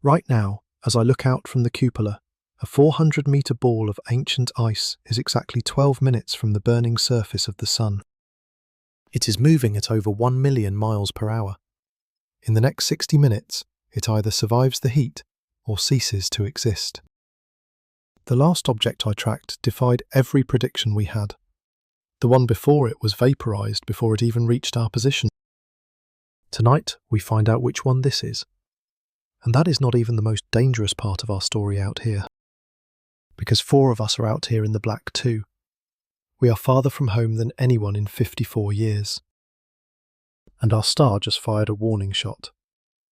Right now, as I look out from the cupola, a 400-metre ball of ancient ice is exactly 12 minutes from the burning surface of the Sun. It is moving at over 1 million miles per hour. In the next 60 minutes, it either survives the heat or ceases to exist. The last object I tracked defied every prediction we had. The one before it was vaporized before it even reached our position. Tonight, we find out which one this is. And that is not even the most dangerous part of our story out here. Because 4 of us are out here in the black too. We are farther from home than anyone in 54 years. And our star just fired a warning shot.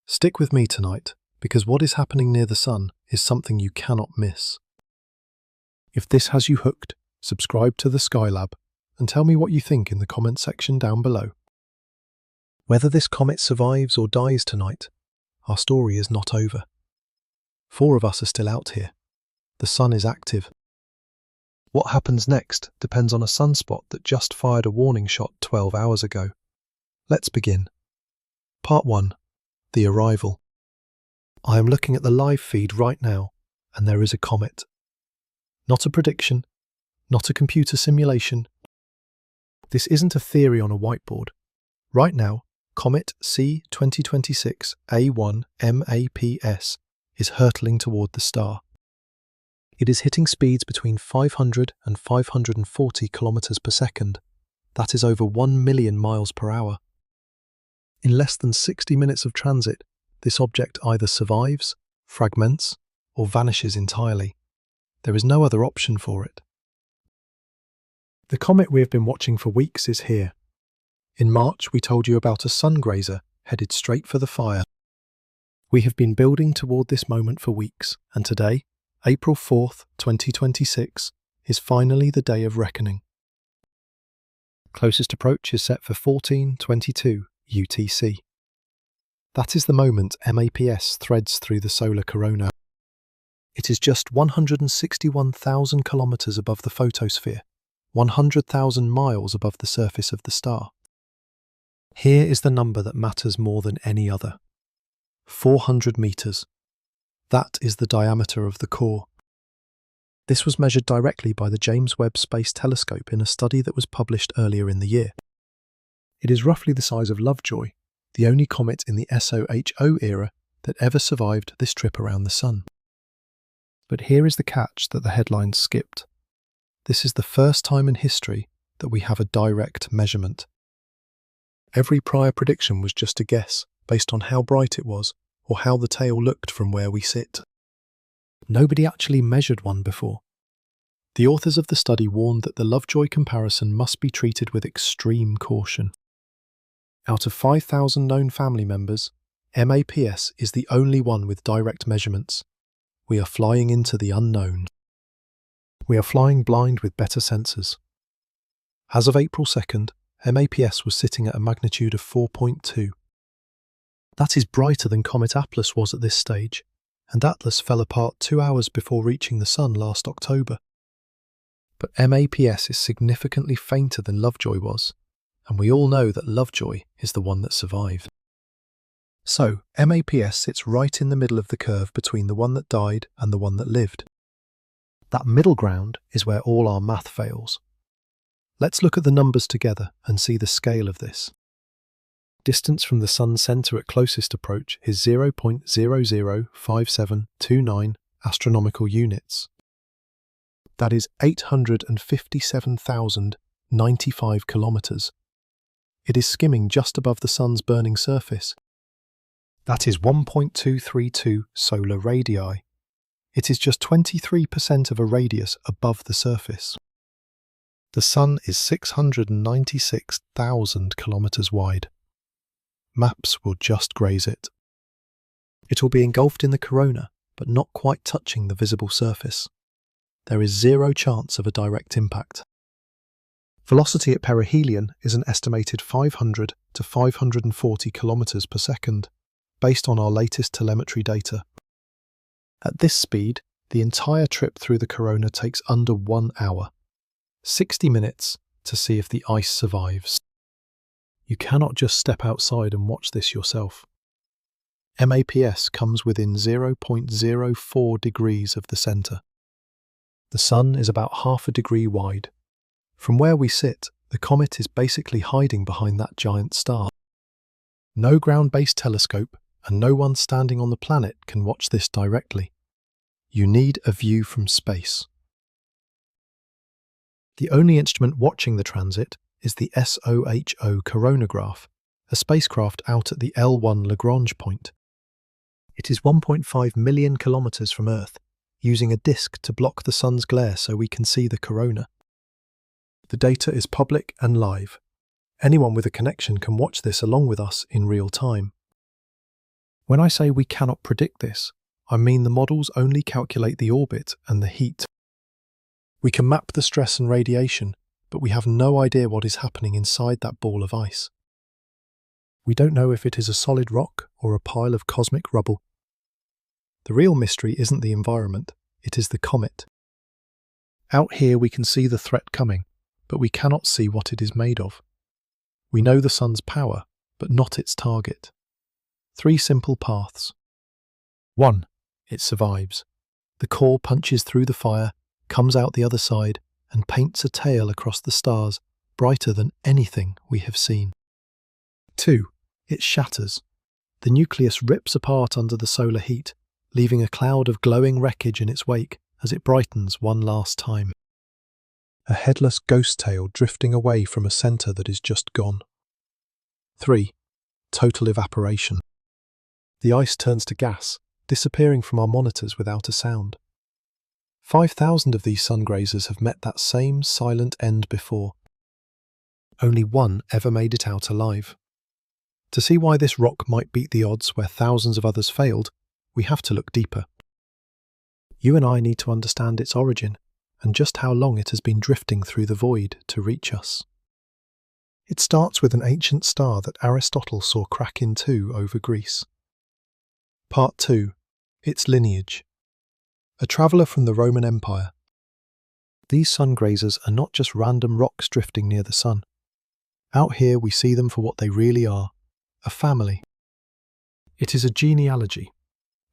Stick with me tonight, because what is happening near the Sun is something you cannot miss. If this has you hooked, subscribe to the Skylab and tell me what you think in the comment section down below. Whether this comet survives or dies tonight, our story is not over. 4 of us are still out here. The Sun is active. What happens next depends on a sunspot that just fired a warning shot 12 hours ago. Let's begin. Part 1. The Arrival. I am looking at the live feed right now, and there is a comet. Not a prediction, not a computer simulation. This isn't a theory on a whiteboard. Right now, Comet C 2026 A1 MAPS is hurtling toward the star. It is hitting speeds between 500 and 540 kilometers per second. That is over 1 million miles per hour. In less than 60 minutes of transit, this object either survives, fragments, or vanishes entirely. There is no other option for it. The comet we have been watching for weeks is here. In March, we told you about a Sungrazer headed straight for the fire. We have been building toward this moment for weeks, and today, April 4th, 2026, is finally the day of reckoning. Closest approach is set for 14:22 UTC. That is the moment MAPS threads through the solar corona. It is just 161,000 kilometers above the photosphere, 100,000 miles above the surface of the star. Here is the number that matters more than any other. 400 meters. That is the diameter of the core. This was measured directly by the James Webb Space Telescope in a study that was published earlier in the year. It is roughly the size of Lovejoy, the only comet in the SOHO era that ever survived this trip around the Sun. But here is the catch that the headlines skipped. This is the first time in history that we have a direct measurement. Every prior prediction was just a guess based on how bright it was or how the tail looked from where we sit. Nobody actually measured one before. The authors of the study warned that the Lovejoy comparison must be treated with extreme caution. Out of 5,000 known family members, MAPS is the only one with direct measurements. We are flying into the unknown. We are flying blind with better sensors. As of April 2nd, MAPS was sitting at a magnitude of 4.2. That is brighter than Comet Atlas was at this stage, and Atlas fell apart 2 hours before reaching the Sun last October. But MAPS is significantly fainter than Lovejoy was, and we all know that Lovejoy is the one that survived. So, MAPS sits right in the middle of the curve between the one that died and the one that lived. That middle ground is where all our math fails. Let's look at the numbers together and see the scale of this. Distance from the Sun's centre at closest approach is 0.005729 astronomical units. That is 857,095 kilometres. It is skimming just above the Sun's burning surface. That is 1.232 solar radii. It is just 23% of a radius above the surface. The Sun is 696,000 kilometres wide. Maps will just graze it. It will be engulfed in the corona, but not quite touching the visible surface. There is zero chance of a direct impact. Velocity at perihelion is an estimated 500 to 540 kilometers per second, based on our latest telemetry data. At this speed, the entire trip through the corona takes under 1 hour, 60 minutes to see if the ice survives. You cannot just step outside and watch this yourself. MAPS comes within 0.04 degrees of the centre. The Sun is about half a degree wide. From where we sit, the comet is basically hiding behind that giant star. No ground-based telescope and no one standing on the planet can watch this directly. You need a view from space. The only instrument watching the transit is the SOHO coronagraph, a spacecraft out at the L1 Lagrange point. It is 1.5 million kilometers from Earth, using a disk to block the sun's glare so we can see the corona. The data is public and live. Anyone with a connection can watch this along with us in real time. When I say we cannot predict this, I mean the models only calculate the orbit and the heat. We can map the stress and radiation, but we have no idea what is happening inside that ball of ice. We don't know if it is a solid rock or a pile of cosmic rubble. The real mystery isn't the environment, it is the comet. Out here we can see the threat coming, but we cannot see what it is made of. We know the sun's power, but not its target. 3 simple paths. 1. It survives. The core punches through the fire, comes out the other side, and paints a tail across the stars brighter than anything we have seen. 2. It shatters. The nucleus rips apart under the solar heat, leaving a cloud of glowing wreckage in its wake as it brightens one last time. A headless ghost tail drifting away from a centre that is just gone. 3. Total evaporation. The ice turns to gas, disappearing from our monitors without a sound. 5,000 of these Sungrazers have met that same silent end before. Only one ever made it out alive. To see why this rock might beat the odds where thousands of others failed, we have to look deeper. You and I need to understand its origin and just how long it has been drifting through the void to reach us. It starts with an ancient star that Aristotle saw crack in two over Greece. Part 2. Its lineage. A traveller from the Roman Empire. These Sungrazers are not just random rocks drifting near the sun. Out here we see them for what they really are, a family. It is a genealogy,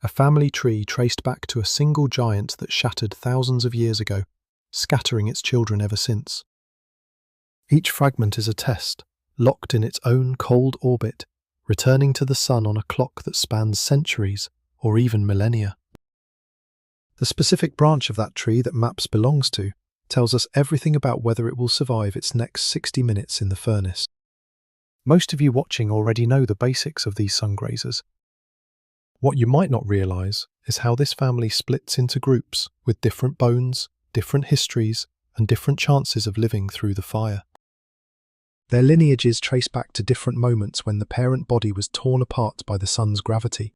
a family tree traced back to a single giant that shattered thousands of years ago, scattering its children ever since. Each fragment is a test, locked in its own cold orbit, returning to the sun on a clock that spans centuries or even millennia. The specific branch of that tree that MAPS belongs to tells us everything about whether it will survive its next 60 minutes in the furnace. Most of you watching already know the basics of these Sungrazers. What you might not realise is how this family splits into groups with different bones, different histories, and different chances of living through the fire. Their lineages trace back to different moments when the parent body was torn apart by the sun's gravity.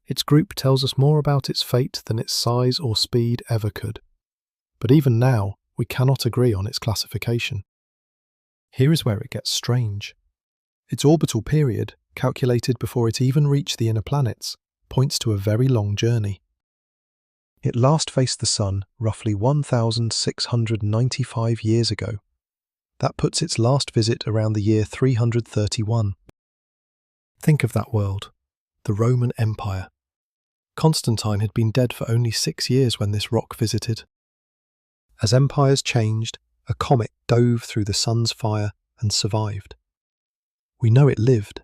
Its group tells us more about its fate than its size or speed ever could. But even now, we cannot agree on its classification. Here is where it gets strange. Its orbital period, calculated before it even reached the inner planets, points to a very long journey. It last faced the sun roughly 1,695 years ago. That puts its last visit around the year 331. Think of that world, the Roman Empire. Constantine had been dead for only 6 years when this rock visited. As empires changed, a comet dove through the sun's fire and survived. We know it lived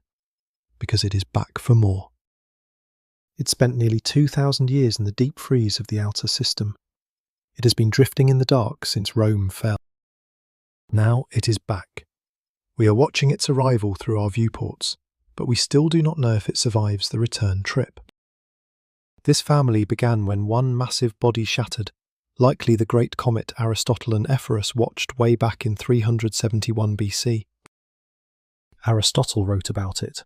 because it is back for more. It spent nearly 2,000 years in the deep freeze of the outer system. It has been drifting in the dark since Rome fell. Now it is back. We are watching its arrival through our viewports, but we still do not know if it survives the return trip. This family began when one massive body shattered, likely the great comet Aristotle and Ephorus watched way back in 371 BC. Aristotle wrote about it.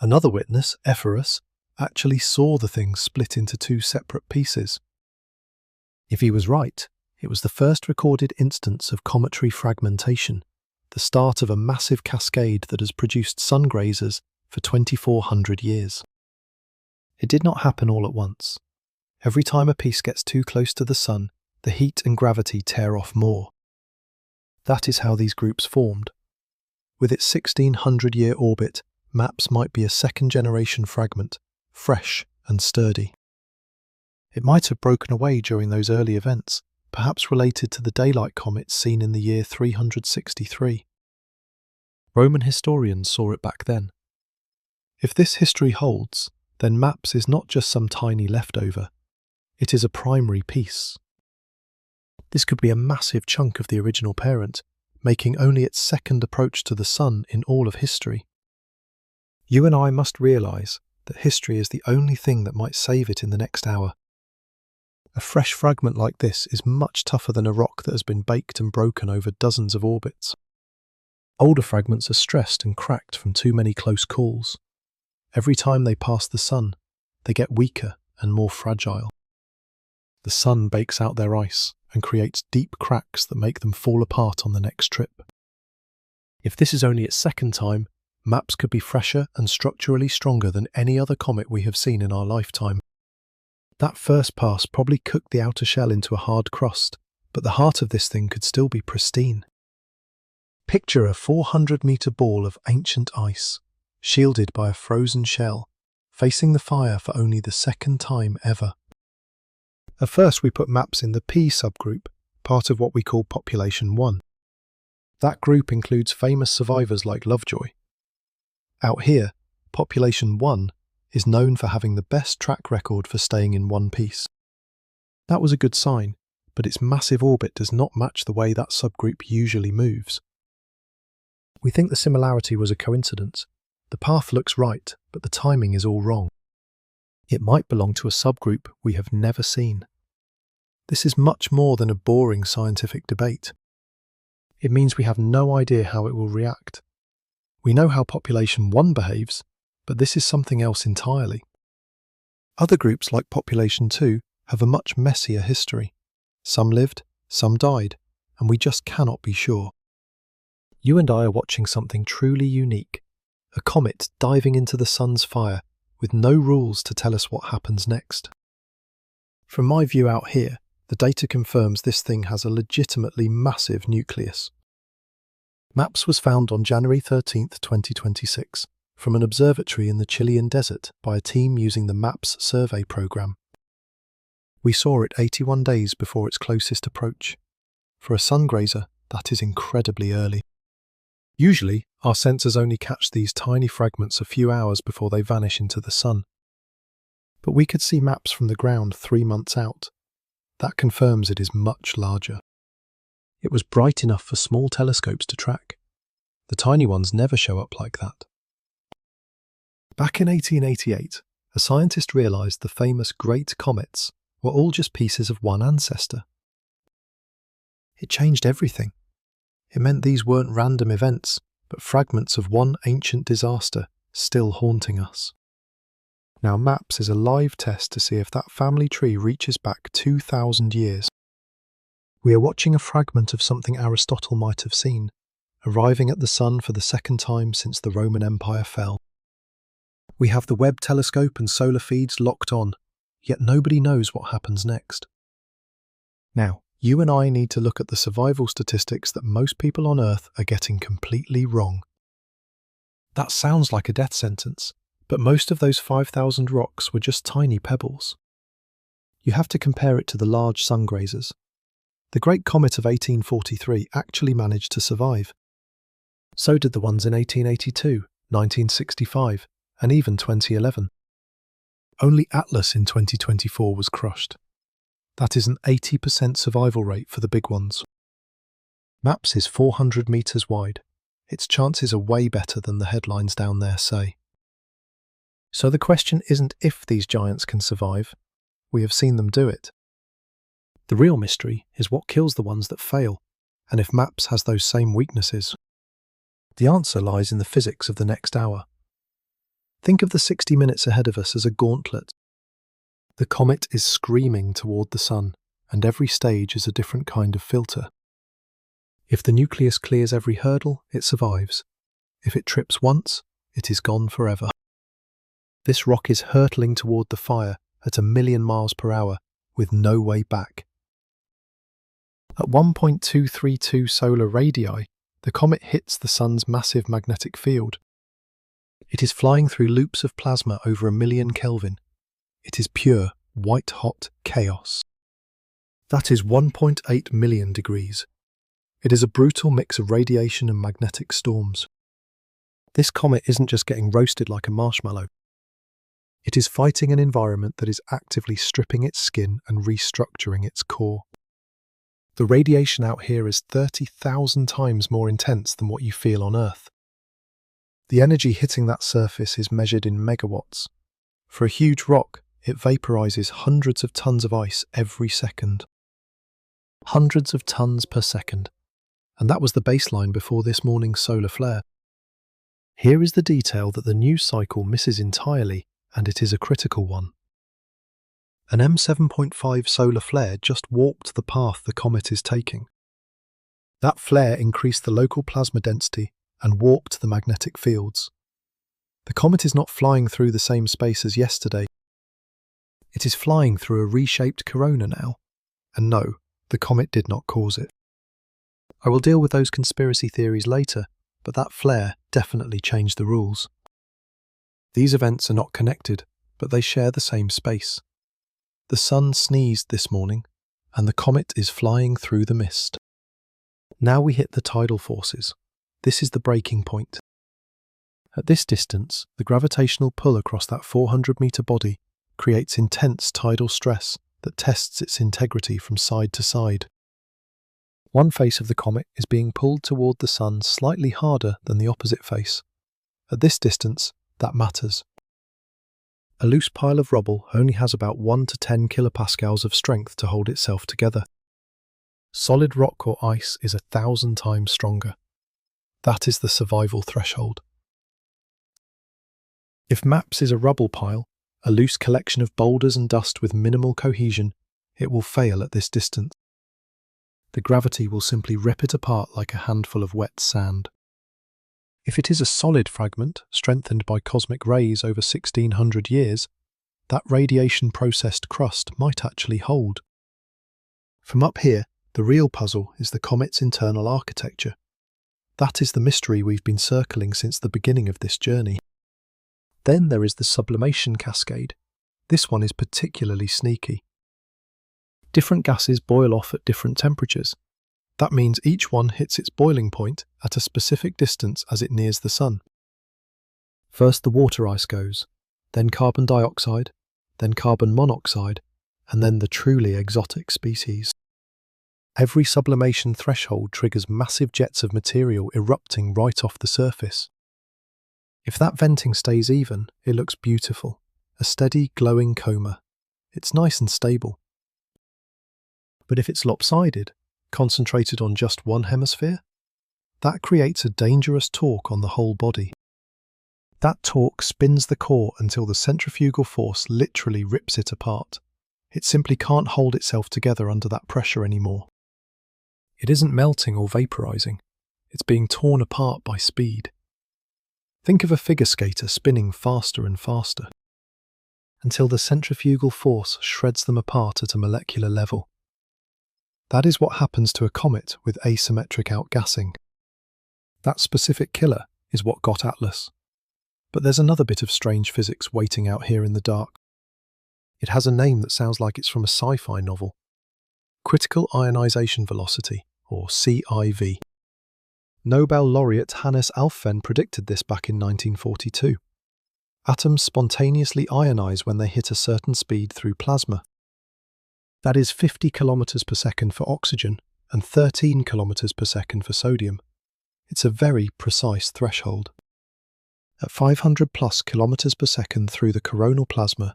Another witness, Ephorus, actually saw the thing split into 2 separate pieces. If he was right, it was the first recorded instance of cometary fragmentation, the start of a massive cascade that has produced Sungrazers for 2,400 years. It did not happen all at once. Every time a piece gets too close to the sun, the heat and gravity tear off more. That is how these groups formed. With its 1,600-year orbit, MAPS might be a second-generation fragment, fresh and sturdy. It might have broken away during those early events, perhaps related to the daylight comets seen in the year 363. Roman historians saw it back then. If this history holds, then MAPS is not just some tiny leftover, it is a primary piece. This could be a massive chunk of the original parent, making only its second approach to the Sun in all of history. You and I must realise that history is the only thing that might save it in the next hour. A fresh fragment like this is much tougher than a rock that has been baked and broken over dozens of orbits. Older fragments are stressed and cracked from too many close calls. Every time they pass the Sun, they get weaker and more fragile. The Sun bakes out their ice and creates deep cracks that make them fall apart on the next trip. If this is only its second time, MAPS could be fresher and structurally stronger than any other comet we have seen in our lifetime. That first pass probably cooked the outer shell into a hard crust, but the heart of this thing could still be pristine. Picture a 400-meter ball of ancient ice, shielded by a frozen shell, facing the fire for only the second time ever. At first we put MAPS in the P subgroup, part of what we call Population 1. That group includes famous survivors like Lovejoy. Out here, Population 1 is known for having the best track record for staying in one piece. That was a good sign, but its massive orbit does not match the way that subgroup usually moves. We think the similarity was a coincidence. The path looks right, but the timing is all wrong. It might belong to a subgroup we have never seen. This is much more than a boring scientific debate. It means we have no idea how it will react. We know how Population 1 behaves, but this is something else entirely. Other groups like Population 2 have a much messier history. Some lived, some died, and we just cannot be sure. You and I are watching something truly unique, a comet diving into the Sun's fire with no rules to tell us what happens next. From my view out here, the data confirms this thing has a legitimately massive nucleus. MAPS was found on January 13, 2026, from an observatory in the Chilean desert by a team using the MAPS survey program. We saw it 81 days before its closest approach. For a Sungrazer, that is incredibly early. Usually, our sensors only catch these tiny fragments a few hours before they vanish into the Sun. But we could see MAPS from the ground 3 months out. That confirms it is much larger. It was bright enough for small telescopes to track. The tiny ones never show up like that. Back in 1888, a scientist realised the famous great comets were all just pieces of one ancestor. It changed everything. It meant these weren't random events, but fragments of one ancient disaster still haunting us. Now MAPS is a live test to see if that family tree reaches back 2,000 years. We are watching a fragment of something Aristotle might have seen, arriving at the Sun for the second time since the Roman Empire fell. We have the Webb telescope and solar feeds locked on, yet nobody knows what happens next. Now, you and I need to look at the survival statistics that most people on Earth are getting completely wrong. That sounds like a death sentence, but most of those 5,000 rocks were just tiny pebbles. You have to compare it to the large Sungrazers. The Great Comet of 1843 actually managed to survive. So did the ones in 1882, 1965, and even 2011. Only Atlas in 2024 was crushed. That is an 80% survival rate for the big ones. MAPS is 400 metres wide. Its chances are way better than the headlines down there say. So the question isn't if these giants can survive. We have seen them do it. The real mystery is what kills the ones that fail, and if MAPS has those same weaknesses. The answer lies in the physics of the next hour. Think of the 60 minutes ahead of us as a gauntlet. The comet is screaming toward the Sun, and every stage is a different kind of filter. If the nucleus clears every hurdle, it survives. If it trips once, it is gone forever. This rock is hurtling toward the fire at 1,000,000 miles per hour, with no way back. At 1.232 solar radii, the comet hits the Sun's massive magnetic field. It is flying through loops of plasma over 1,000,000 Kelvin. It is pure, white-hot chaos. That is 1.8 million degrees. It is a brutal mix of radiation and magnetic storms. This comet isn't just getting roasted like a marshmallow. It is fighting an environment that is actively stripping its skin and restructuring its core. The radiation out here is 30,000 times more intense than what you feel on Earth. The energy hitting that surface is measured in megawatts. For a huge rock, it vaporizes hundreds of tons of ice every second. Hundreds of tons per second. And that was the baseline before this morning's solar flare. Here is the detail that the news cycle misses entirely, and it is a critical one. An M7.5 solar flare just warped the path the comet is taking. That flare increased the local plasma density and warped the magnetic fields. The comet is not flying through the same space as yesterday. It is flying through a reshaped corona now. And no, the comet did not cause it. I will deal with those conspiracy theories later, but that flare definitely changed the rules. These events are not connected, but they share the same space. The sun sneezed this morning, and the comet is flying through the mist. Now we hit the tidal forces. This is the breaking point. At this distance, the gravitational pull across that 400-meter body creates intense tidal stress that tests its integrity from side to side. One face of the comet is being pulled toward the sun slightly harder than the opposite face. At this distance, that matters. A loose pile of rubble only has about 1 to 10 kilopascals of strength to hold itself together. Solid rock or ice is 1,000 times stronger. That is the survival threshold. If MAPS is a rubble pile, a loose collection of boulders and dust with minimal cohesion, it will fail at this distance. The gravity will simply rip it apart like a handful of wet sand. If it is a solid fragment, strengthened by cosmic rays over 1,600 years, that radiation-processed crust might actually hold. From up here, the real puzzle is the comet's internal architecture. That is the mystery we've been circling since the beginning of this journey. Then there is the sublimation cascade. This one is particularly sneaky. Different gases boil off at different temperatures. That means each one hits its boiling point at a specific distance as it nears the sun. First the water ice goes, then carbon dioxide, then carbon monoxide, and then the truly exotic species. Every sublimation threshold triggers massive jets of material erupting right off the surface. If that venting stays even, it looks beautiful, a steady, glowing coma. It's nice and stable. But if it's lopsided, concentrated on just one hemisphere, that creates a dangerous torque on the whole body. That torque spins the core until the centrifugal force literally rips it apart. It simply can't hold itself together under that pressure anymore. It isn't melting or vaporizing, it's being torn apart by speed. Think of a figure skater spinning faster and faster, until the centrifugal force shreds them apart at a molecular level. That is what happens to a comet with asymmetric outgassing. That specific killer is what got Atlas. But there's another bit of strange physics waiting out here in the dark. It has a name that sounds like it's from a sci-fi novel. Critical ionization velocity, or CIV. Nobel laureate Hannes Alfvén predicted this back in 1942. Atoms spontaneously ionize when they hit a certain speed through plasma. That is 50 kilometers per second for oxygen and 13 kilometers per second for sodium. It's a very precise threshold. At 500 plus kilometers per second through the coronal plasma,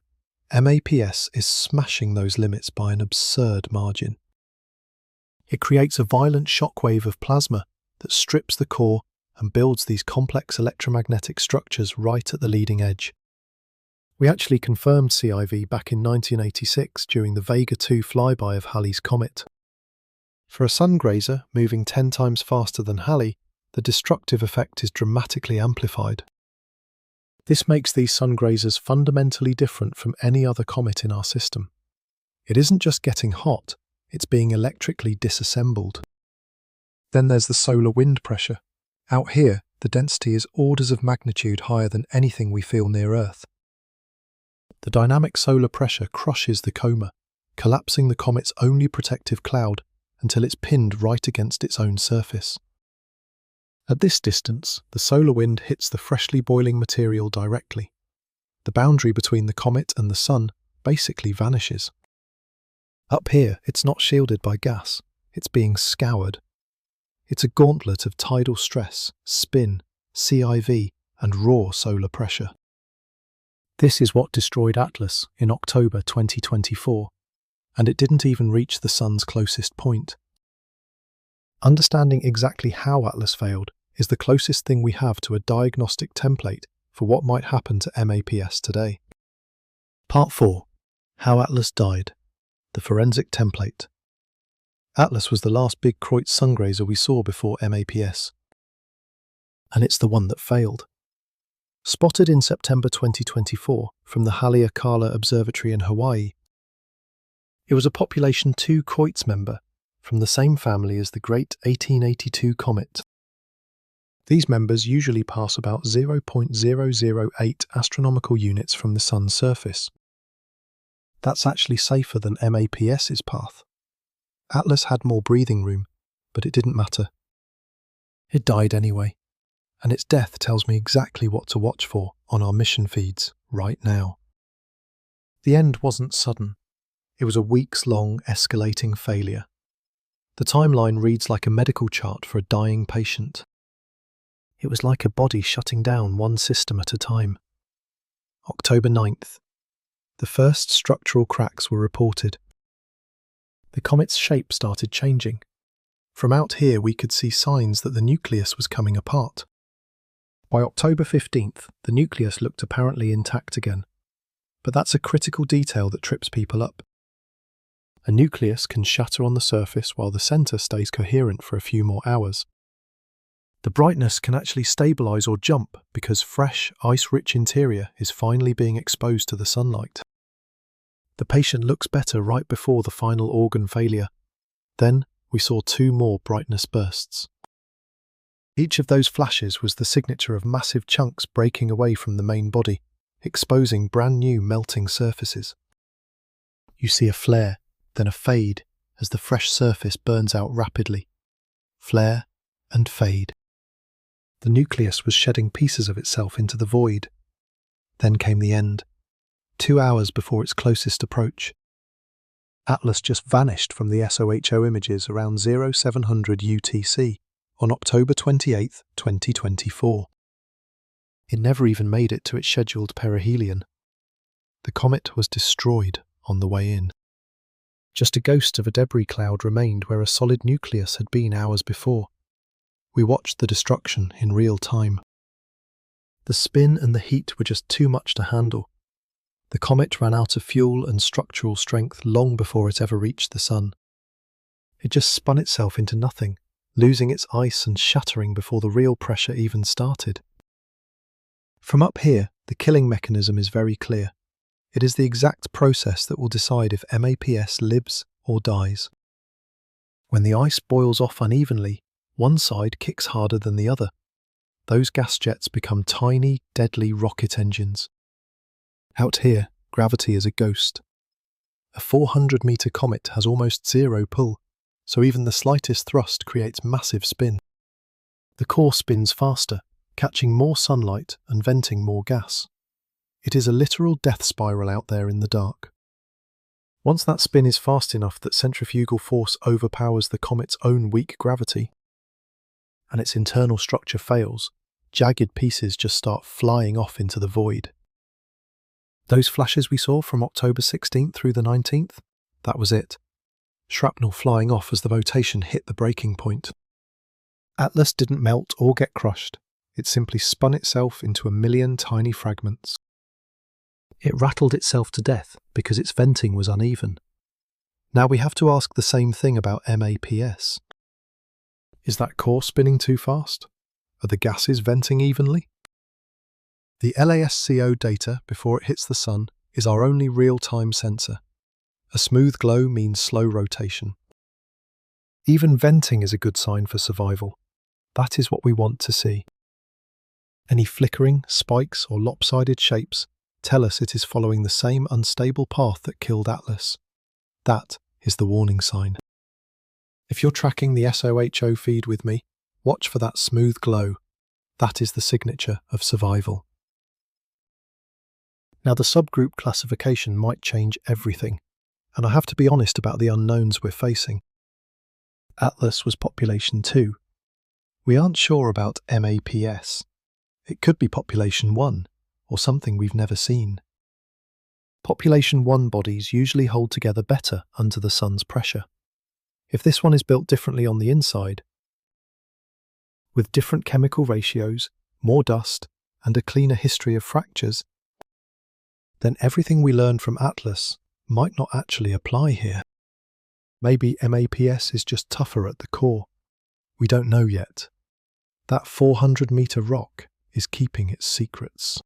MAPS is smashing those limits by an absurd margin. It creates a violent shockwave of plasma that strips the core and builds these complex electromagnetic structures right at the leading edge. We actually confirmed CIV back in 1986 during the Vega 2 flyby of Halley's comet. For a Sungrazer moving 10 times faster than Halley, the destructive effect is dramatically amplified. This makes these Sungrazers fundamentally different from any other comet in our system. It isn't just getting hot, it's being electrically disassembled. Then there's the solar wind pressure. Out here, The density is orders of magnitude higher than anything we feel near Earth. The dynamic solar pressure crushes the coma, collapsing the comet's only protective cloud until it's pinned right against its own surface. At this distance, the solar wind hits the freshly boiling material directly. The boundary between the comet and the sun basically vanishes. Up here, it's not shielded by gas, it's being scoured. It's a gauntlet of tidal stress, spin, CIV, and raw solar pressure. This is what destroyed Atlas in October 2024, and it didn't even reach the sun's closest point. Understanding exactly how Atlas failed is the closest thing we have to a diagnostic template for what might happen to MAPS today. Part 4. How Atlas Died. The Forensic Template. Atlas was the last big Kreutz Sungrazer we saw before MAPS. And it's the one that failed. Spotted in September 2024 from the Haleakala Observatory in Hawaii, it was a population 2 Kreutz member from the same family as the great 1882 comet. These members usually pass about 0.008 astronomical units from the sun's surface. That's actually safer than MAPS's path. Atlas had more breathing room, but it didn't matter. It died anyway, and its death tells me exactly what to watch for on our mission feeds right now. The end wasn't sudden. It was a weeks-long escalating failure. The timeline reads like a medical chart for a dying patient. It was like a body shutting down one system at a time. October 9th. The first structural cracks were reported. The comet's shape started changing. From out here we could see signs that the nucleus was coming apart. By October 15th, the nucleus looked apparently intact again. But that's a critical detail that trips people up. A nucleus can shatter on the surface while the centre stays coherent for a few more hours. The brightness can actually stabilise or jump because fresh, ice-rich interior is finally being exposed to the sunlight. The patient looks better right before the final organ failure. Then we saw 2 more brightness bursts. Each of those flashes was the signature of massive chunks breaking away from the main body, exposing brand new melting surfaces. You see a flare, then a fade as the fresh surface burns out rapidly. Flare and fade. The nucleus was shedding pieces of itself into the void. Then came the end. 2 hours before its closest approach. Atlas just vanished from the SOHO images around 0700 UTC on October 28, 2024. It never even made it to its scheduled perihelion. The comet was destroyed on the way in. Just a ghost of a debris cloud remained where a solid nucleus had been hours before. We watched the destruction in real time. The spin and the heat were just too much to handle. The comet ran out of fuel and structural strength long before it ever reached the sun. It just spun itself into nothing, losing its ice and shattering before the real pressure even started. From up here, the killing mechanism is very clear. It is the exact process that will decide if MAPS lives or dies. When the ice boils off unevenly, one side kicks harder than the other. Those gas jets become tiny, deadly rocket engines. Out here, gravity is a ghost. A 400-metre comet has almost zero pull, so even the slightest thrust creates massive spin. The core spins faster, catching more sunlight and venting more gas. It is a literal death spiral out there in the dark. Once that spin is fast enough that centrifugal force overpowers the comet's own weak gravity, and its internal structure fails, jagged pieces just start flying off into the void. Those flashes we saw from October 16th through the 19th, that was it. Shrapnel flying off as the rotation hit the breaking point. Atlas didn't melt or get crushed. It simply spun itself into a million tiny fragments. It rattled itself to death because its venting was uneven. Now we have to ask the same thing about MAPS. Is that core spinning too fast? Are the gases venting evenly? The LASCO data before it hits the sun is our only real-time sensor. A smooth glow means slow rotation. Even venting is a good sign for survival. That is what we want to see. Any flickering, spikes, or lopsided shapes tell us it is following the same unstable path that killed Atlas. That is the warning sign. If you're tracking the SOHO feed with me, watch for that smooth glow. That is the signature of survival. Now, the subgroup classification might change everything, and I have to be honest about the unknowns we're facing. Atlas was population 2. We aren't sure about MAPS. It could be population 1, or something we've never seen. Population 1 bodies usually hold together better under the sun's pressure. If this one is built differently on the inside, with different chemical ratios, more dust, and a cleaner history of fractures, then everything we learned from Atlas might not actually apply here. Maybe MAPS is just tougher at the core. We don't know yet. That 400-meter rock is keeping its secrets.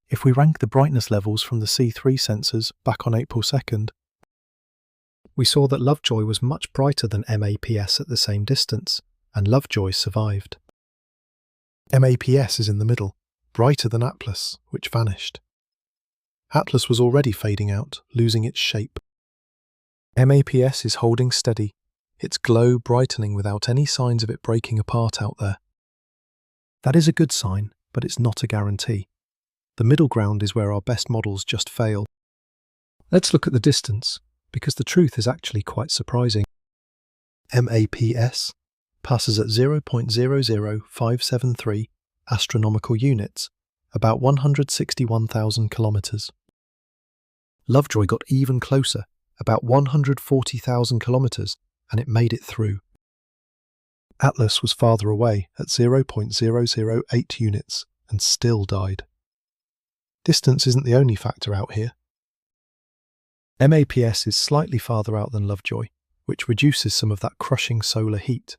If we rank the brightness levels from the C3 sensors back on April 2nd, we saw that Lovejoy was much brighter than MAPS at the same distance, and Lovejoy survived. MAPS is in the middle, brighter than Atlas, which vanished. Atlas was already fading out, losing its shape. MAPS is holding steady, its glow brightening without any signs of it breaking apart out there. That is a good sign, but it's not a guarantee. The middle ground is where our best models just fail. Let's look at the distance, because the truth is actually quite surprising. MAPS passes at 0.00573 astronomical units, about 161,000 kilometers. Lovejoy got even closer, about 140,000 kilometers, and it made it through. Atlas was farther away at 0.008 units and still died. Distance isn't the only factor out here. MAPS is slightly farther out than Lovejoy, which reduces some of that crushing solar heat.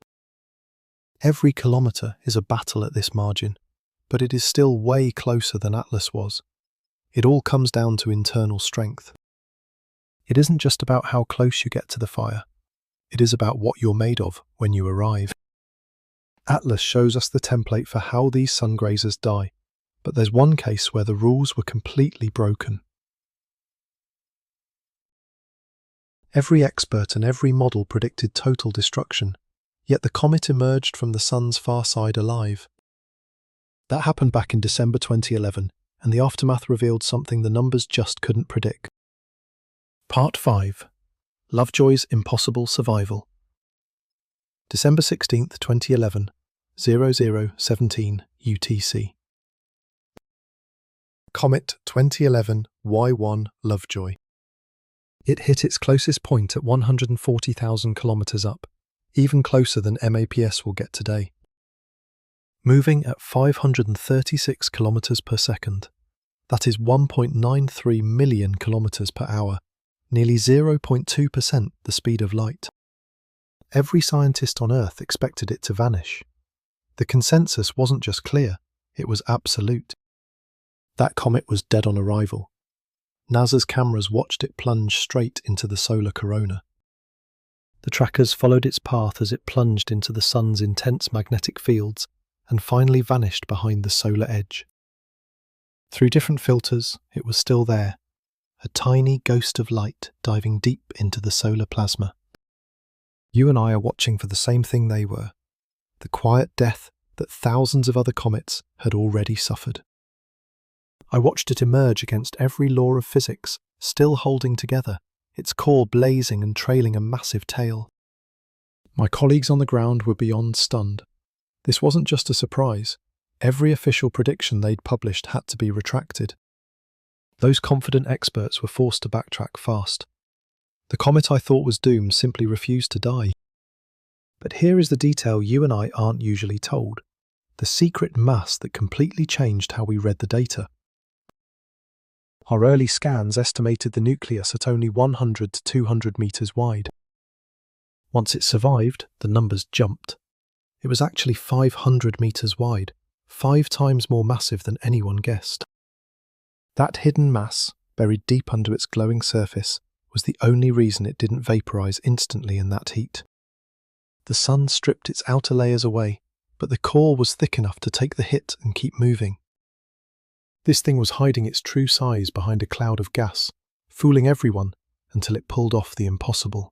Every kilometre is a battle at this margin, but it is still way closer than Atlas was. It all comes down to internal strength. It isn't just about how close you get to the fire. It is about what you're made of when you arrive. Atlas shows us the template for how these Sungrazers die, but there's one case where the rules were completely broken. Every expert and every model predicted total destruction, yet the comet emerged from the sun's far side alive. That happened back in December 2011, and the aftermath revealed something the numbers just couldn't predict. Part 5. Lovejoy's Impossible Survival. December 16, 2011, 0017 UTC. Comet 2011 Y1 Lovejoy. It hit its closest point at 140,000 kilometers up, even closer than MAPS will get today. Moving at 536 kilometers per second. That is 1.93 million kilometers per hour, nearly 0.2% the speed of light. Every scientist on Earth expected it to vanish. The consensus wasn't just clear, it was absolute. That comet was dead on arrival. NASA's cameras watched it plunge straight into the solar corona. The trackers followed its path as it plunged into the sun's intense magnetic fields and finally vanished behind the solar edge. Through different filters, it was still there, a tiny ghost of light diving deep into the solar plasma. You and I are watching for the same thing they were, the quiet death that thousands of other comets had already suffered. I watched it emerge against every law of physics, still holding together, its core blazing and trailing a massive tail. My colleagues on the ground were beyond stunned. This wasn't just a surprise. Every official prediction they'd published had to be retracted. Those confident experts were forced to backtrack fast. The comet I thought was doomed simply refused to die. But here is the detail you and I aren't usually told. The secret mass that completely changed how we read the data. Our early scans estimated the nucleus at only 100 to 200 meters wide. Once it survived, the numbers jumped. It was actually 500 meters wide, 5 times more massive than anyone guessed. That hidden mass, buried deep under its glowing surface, was the only reason it didn't vaporize instantly in that heat. The sun stripped its outer layers away, but the core was thick enough to take the hit and keep moving. This thing was hiding its true size behind a cloud of gas, fooling everyone until it pulled off the impossible.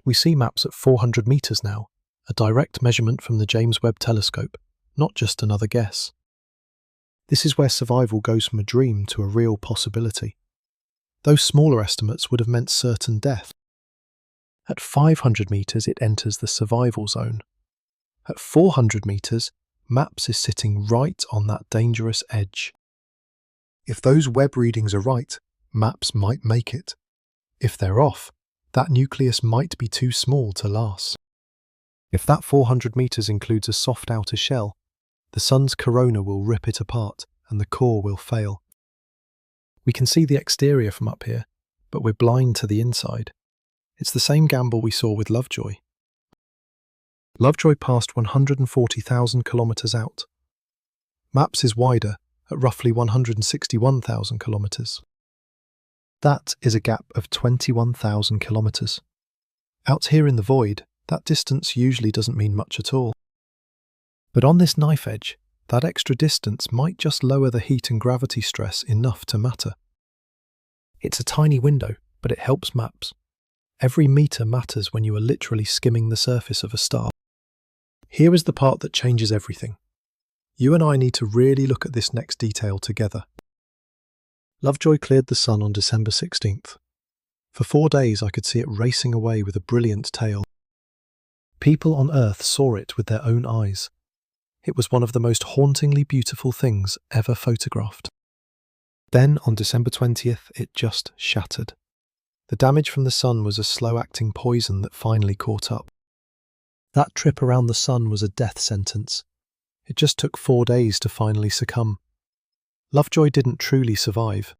We see maps at 400 meters now, a direct measurement from the James Webb Telescope, not just another guess. This is where survival goes from a dream to a real possibility. Those smaller estimates would have meant certain death. At 500 meters, it enters the survival zone. At 400 meters, MAPS is sitting right on that dangerous edge. If those Webb readings are right, MAPS might make it. If they're off, that nucleus might be too small to last. If that 400 meters includes a soft outer shell, the sun's corona will rip it apart and the core will fail. We can see the exterior from up here, but we're blind to the inside. It's the same gamble we saw with Lovejoy. Lovejoy passed 140,000 kilometers out. MAPS is wider, at roughly 161,000 kilometers. That is a gap of 21,000 kilometers. Out here in the void, that distance usually doesn't mean much at all. But on this knife edge, that extra distance might just lower the heat and gravity stress enough to matter. It's a tiny window, but it helps MAPS. Every meter matters when you are literally skimming the surface of a star. Here is the part that changes everything. You and I need to really look at this next detail together. Lovejoy cleared the sun on December 16th. For 4 days I could see it racing away with a brilliant tail. People on Earth saw it with their own eyes. It was one of the most hauntingly beautiful things ever photographed. Then, on December 20th, it just shattered. The damage from the sun was a slow-acting poison that finally caught up. That trip around the sun was a death sentence. It just took 4 days to finally succumb. Lovejoy didn't truly survive.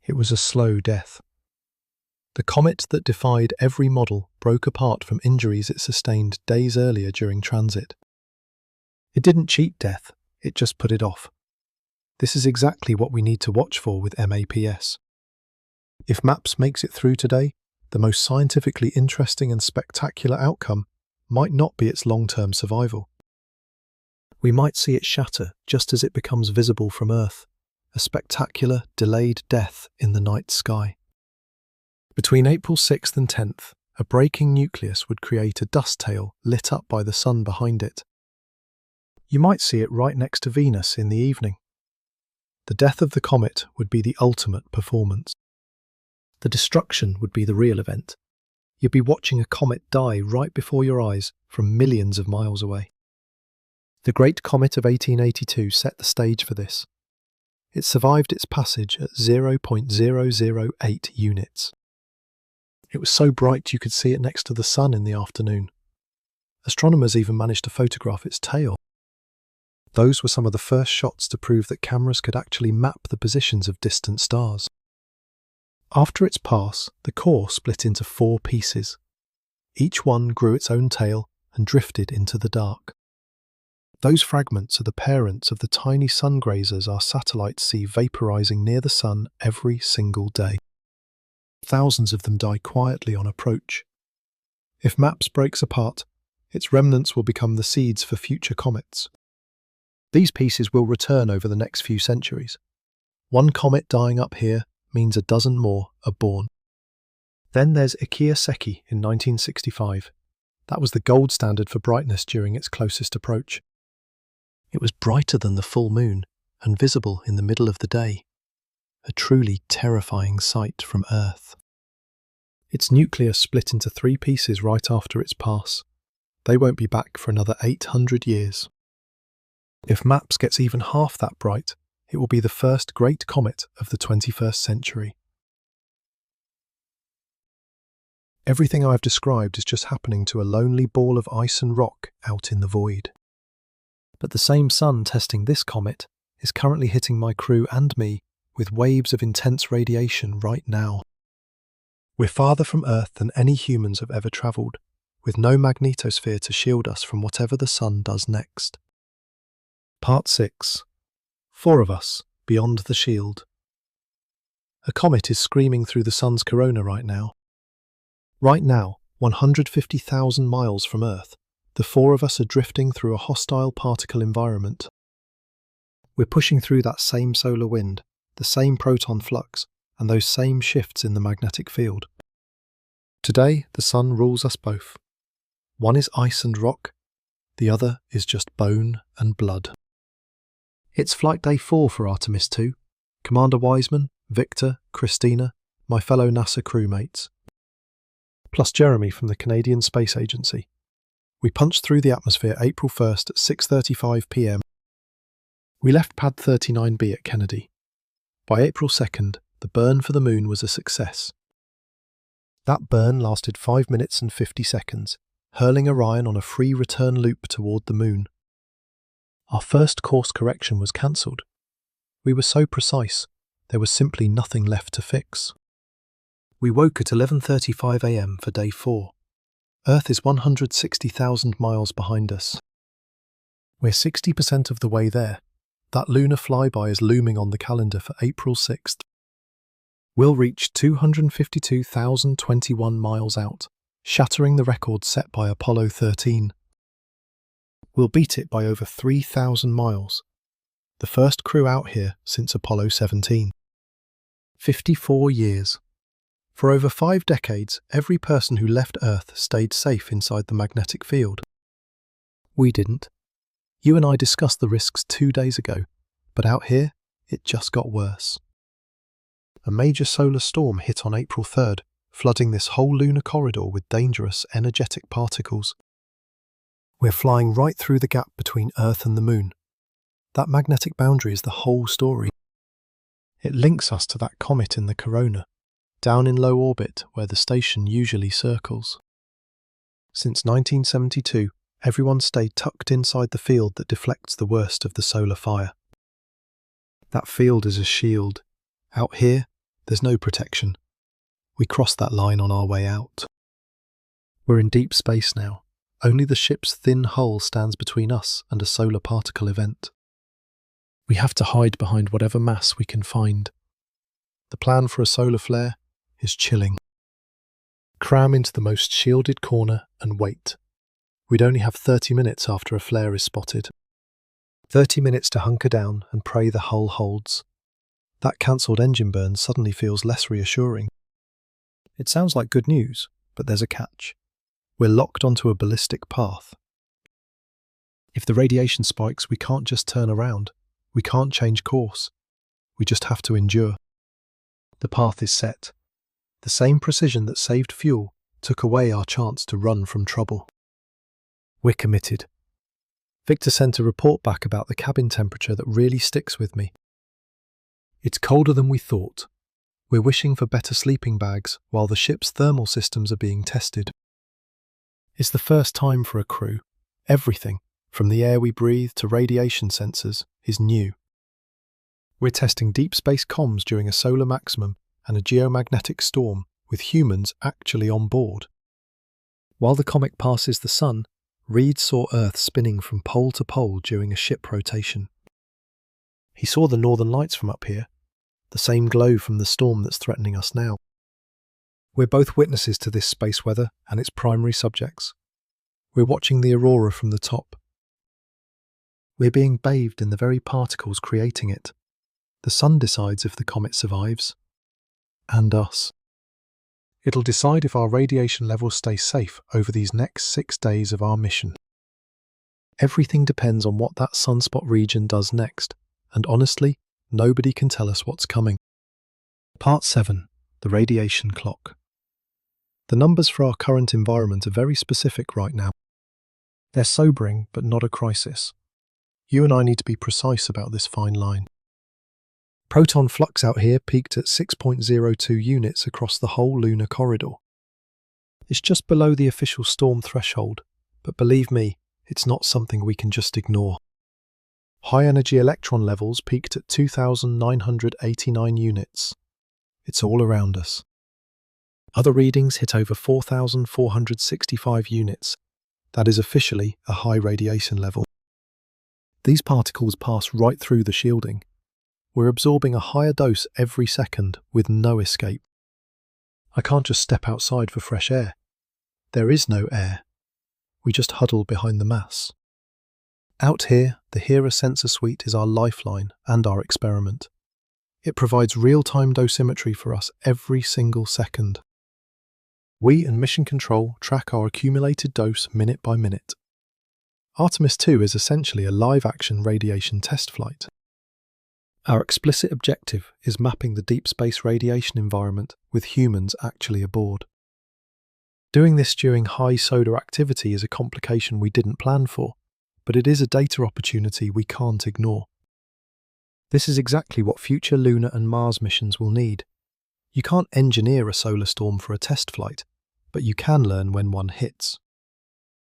It was a slow death. The comet that defied every model broke apart from injuries it sustained days earlier during transit. It didn't cheat death, it just put it off. This is exactly what we need to watch for with MAPS. If MAPS makes it through today, the most scientifically interesting and spectacular outcome might not be its long-term survival. We might see it shatter just as it becomes visible from Earth, a spectacular, delayed death in the night sky. Between April 6th and 10th, a breaking nucleus would create a dust tail lit up by the sun behind it. You might see it right next to Venus in the evening. The death of the comet would be the ultimate performance. The destruction would be the real event. You'd be watching a comet die right before your eyes from millions of miles away. The Great Comet of 1882 set the stage for this. It survived its passage at 0.008 units. It was so bright you could see it next to the sun in the afternoon. Astronomers even managed to photograph its tail. Those were some of the first shots to prove that cameras could actually map the positions of distant stars. After its pass, the core split into 4 pieces. Each one grew its own tail and drifted into the dark. Those fragments are the parents of the tiny Sungrazers our satellites see vaporizing near the sun every single day. Thousands of them die quietly on approach. If MAPS breaks apart, its remnants will become the seeds for future comets. These pieces will return over the next few centuries. One comet dying up here means a dozen more are born. Then there's Ikea Seki in 1965. That was the gold standard for brightness during its closest approach. It was brighter than the full moon and visible in the middle of the day. A truly terrifying sight from Earth. Its nucleus split into 3 pieces right after its pass. They won't be back for another 800 years. If MAPS gets even half that bright, it will be the first great comet of the 21st century. Everything I've described is just happening to a lonely ball of ice and rock out in the void. But the same sun testing this comet is currently hitting my crew and me with waves of intense radiation right now. We're farther from Earth than any humans have ever travelled, with no magnetosphere to shield us from whatever the sun does next. Part 6. 4 of us, beyond the shield. A comet is screaming through the sun's corona right now. Right now, 150,000 miles from Earth, The four of us are drifting through a hostile particle environment. We're pushing through that same solar wind, the same proton flux, and those same shifts in the magnetic field. Today, the sun rules us both. One is ice and rock, the other is just bone and blood. It's flight day 4 for Artemis 2. Commander Wiseman, Victor, Christina, my fellow NASA crewmates, plus Jeremy from the Canadian Space Agency. We punched through the atmosphere April 1st at 6:35 p.m. We left Pad 39B at Kennedy. By April 2nd, the burn for the moon was a success. That burn lasted 5 minutes and 50 seconds, hurling Orion on a free return loop toward the moon. Our first course correction was cancelled. We were so precise, there was simply nothing left to fix. We woke at 11:35 a.m. for day 4. Earth is 160,000 miles behind us. We're 60% of the way there. That lunar flyby is looming on the calendar for April 6th. We'll reach 252,021 miles out, shattering the record set by Apollo 13. We'll beat it by over 3,000 miles. The first crew out here since Apollo 17. 54 years. For over 5 decades, every person who left Earth stayed safe inside the magnetic field. We didn't. You and I discussed the risks 2 days ago, but out here, it just got worse. A major solar storm hit on April 3rd, flooding this whole lunar corridor with dangerous, energetic particles. We're flying right through the gap between Earth and the Moon. That magnetic boundary is the whole story. It links us to that comet in the corona, down in low orbit where the station usually circles. Since 1972, everyone stayed tucked inside the field that deflects the worst of the solar fire. That field is a shield. Out here, there's no protection. We crossed that line on our way out. We're in deep space now. Only the ship's thin hull stands between us and a solar particle event. We have to hide behind whatever mass we can find. The plan for a solar flare is chilling. Cram into the most shielded corner and wait. We'd only have 30 minutes after a flare is spotted. 30 minutes to hunker down and pray the hull holds. That cancelled engine burn suddenly feels less reassuring. It sounds like good news, but there's a catch. We're locked onto a ballistic path. If the radiation spikes, we can't just turn around. We can't change course. We just have to endure. The path is set. The same precision that saved fuel took away our chance to run from trouble. We're committed. Victor sent a report back about the cabin temperature that really sticks with me. It's colder than we thought. We're wishing for better sleeping bags while the ship's thermal systems are being tested. It's the first time for a crew. Everything, from the air we breathe to radiation sensors, is new. We're testing deep space comms during a solar maximum and a geomagnetic storm with humans actually on board. While the comet passes the sun, Reed saw Earth spinning from pole to pole during a ship rotation. He saw the northern lights from up here, the same glow from the storm that's threatening us now. We're both witnesses to this space weather and its primary subjects. We're watching the aurora from the top. We're being bathed in the very particles creating it. The sun decides if the comet survives. And us. It'll decide if our radiation levels stay safe over these next 6 days of our mission. Everything depends on what that sunspot region does next, and honestly, nobody can tell us what's coming. Part 7. The Radiation Clock. The numbers for our current environment are very specific right now. They're sobering, but not a crisis. You and I need to be precise about this fine line. Proton flux out here peaked at 6.02 units across the whole lunar corridor. It's just below the official storm threshold, but believe me, it's not something we can just ignore. High-energy electron levels peaked at 2,989 units. It's all around us. Other readings hit over 4,465 units. That is officially a high radiation level. These particles pass right through the shielding. We're absorbing a higher dose every second with no escape. I can't just step outside for fresh air. There is no air. we just huddle behind the mass. Out here, the HERA sensor suite is our lifeline and our experiment. It provides real-time dosimetry for us every single second. We and Mission Control track our accumulated dose minute by minute. Artemis 2 is essentially a live-action radiation test flight. Our explicit objective is mapping the deep space radiation environment with humans actually aboard. Doing this during high solar activity is a complication we didn't plan for, but it is a data opportunity we can't ignore. This is exactly what future lunar and Mars missions will need. You can't engineer a solar storm for a test flight, but you can learn when one hits.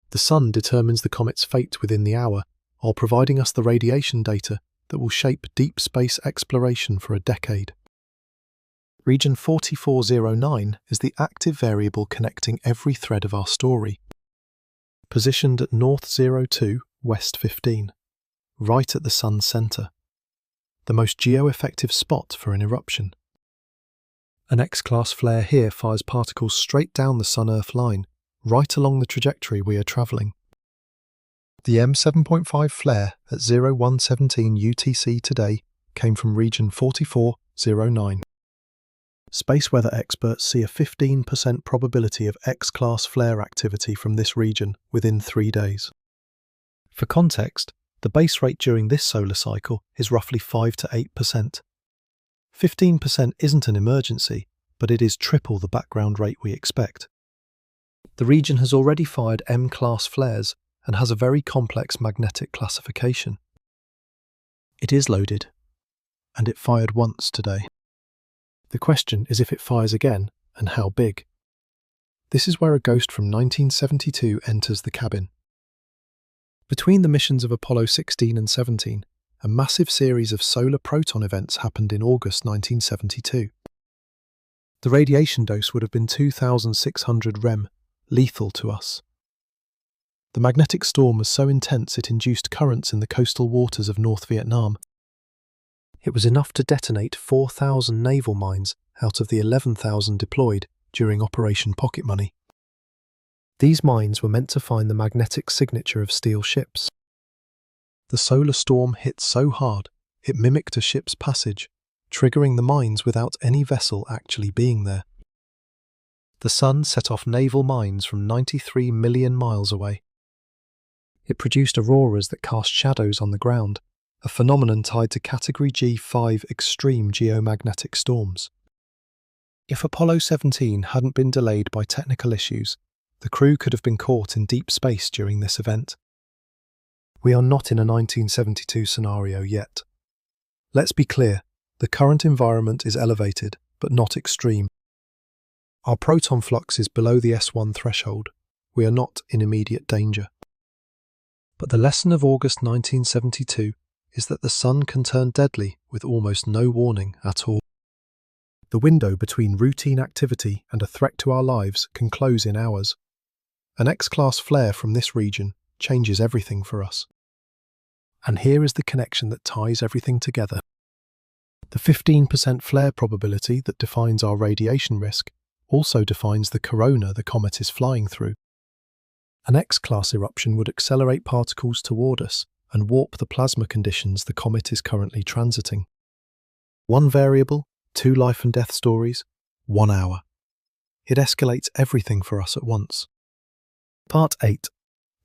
The Sun determines the comet's fate within the hour, while providing us the radiation data that will shape deep space exploration for a decade. Region 4409 is the active variable connecting every thread of our story. Positioned at North 02, West 15, right at the Sun's centre. The most geo-effective spot for an eruption. An X-class flare here fires particles straight down the Sun-Earth line, right along the trajectory we are travelling. The M7.5 flare at 0117 UTC today came from region 4409. Space weather experts see a 15% probability of X-class flare activity from this region within 3 days. For context, the base rate during this solar cycle is roughly 5 to 8%. 15% isn't an emergency, but it is triple the background rate we expect. The region has already fired M-class flares and has a very complex magnetic classification. It is loaded, and it fired once today. The question is if it fires again, and how big. This is where a ghost from 1972 enters the cabin. Between the missions of Apollo 16 and 17, a massive series of solar proton events happened in August 1972. The radiation dose would have been 2,600 rem, lethal to us. The magnetic storm was so intense it induced currents in the coastal waters of North Vietnam. It was enough to detonate 4,000 naval mines out of the 11,000 deployed during Operation Pocket Money. These mines were meant to find the magnetic signature of steel ships. The solar storm hit so hard, it mimicked a ship's passage, triggering the mines without any vessel actually being there. The Sun set off naval mines from 93 million miles away. It produced auroras that cast shadows on the ground, a phenomenon tied to Category G5 extreme geomagnetic storms. If Apollo 17 hadn't been delayed by technical issues, the crew could have been caught in deep space during this event. We are not in a 1972 scenario yet. Let's be clear, the current environment is elevated, but not extreme. Our proton flux is below the S1 threshold. We are not in immediate danger. But the lesson of August 1972 is that the Sun can turn deadly with almost no warning at all. The window between routine activity and a threat to our lives can close in hours. An X-class flare from this region changes everything for us. And here is the connection that ties everything together. The 15% flare probability that defines our radiation risk also defines the corona the comet is flying through. An X-class eruption would accelerate particles toward us and warp the plasma conditions the comet is currently transiting. One variable, 2 life and death stories, 1 hour. It escalates everything for us at once. Part 8.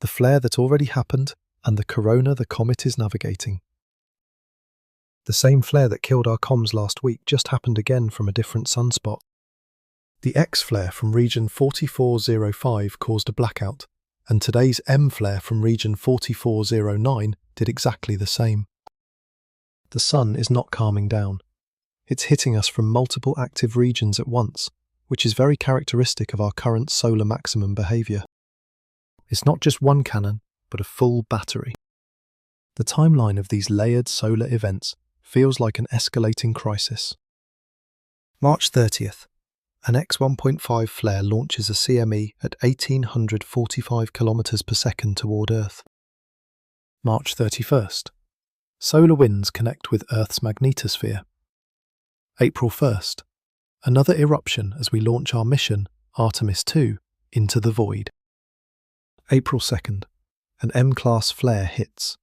The flare that already happened and the corona the comet is navigating. The same flare that killed our comms last week just happened again from a different sunspot. The X flare from region 4405 caused a blackout, and today's M flare from region 4409 did exactly the same. The Sun is not calming down. It's hitting us from multiple active regions at once, which is very characteristic of our current solar maximum behaviour. It's not just one cannon, but a full battery. The timeline of these layered solar events feels like an escalating crisis. March 30th. An X-1.5 flare launches a CME at 1845 km per second toward Earth. March 31st. Solar winds connect with Earth's magnetosphere. April 1st. Another eruption as we launch our mission, Artemis 2, into the void. April 2nd, an M-class flare hits.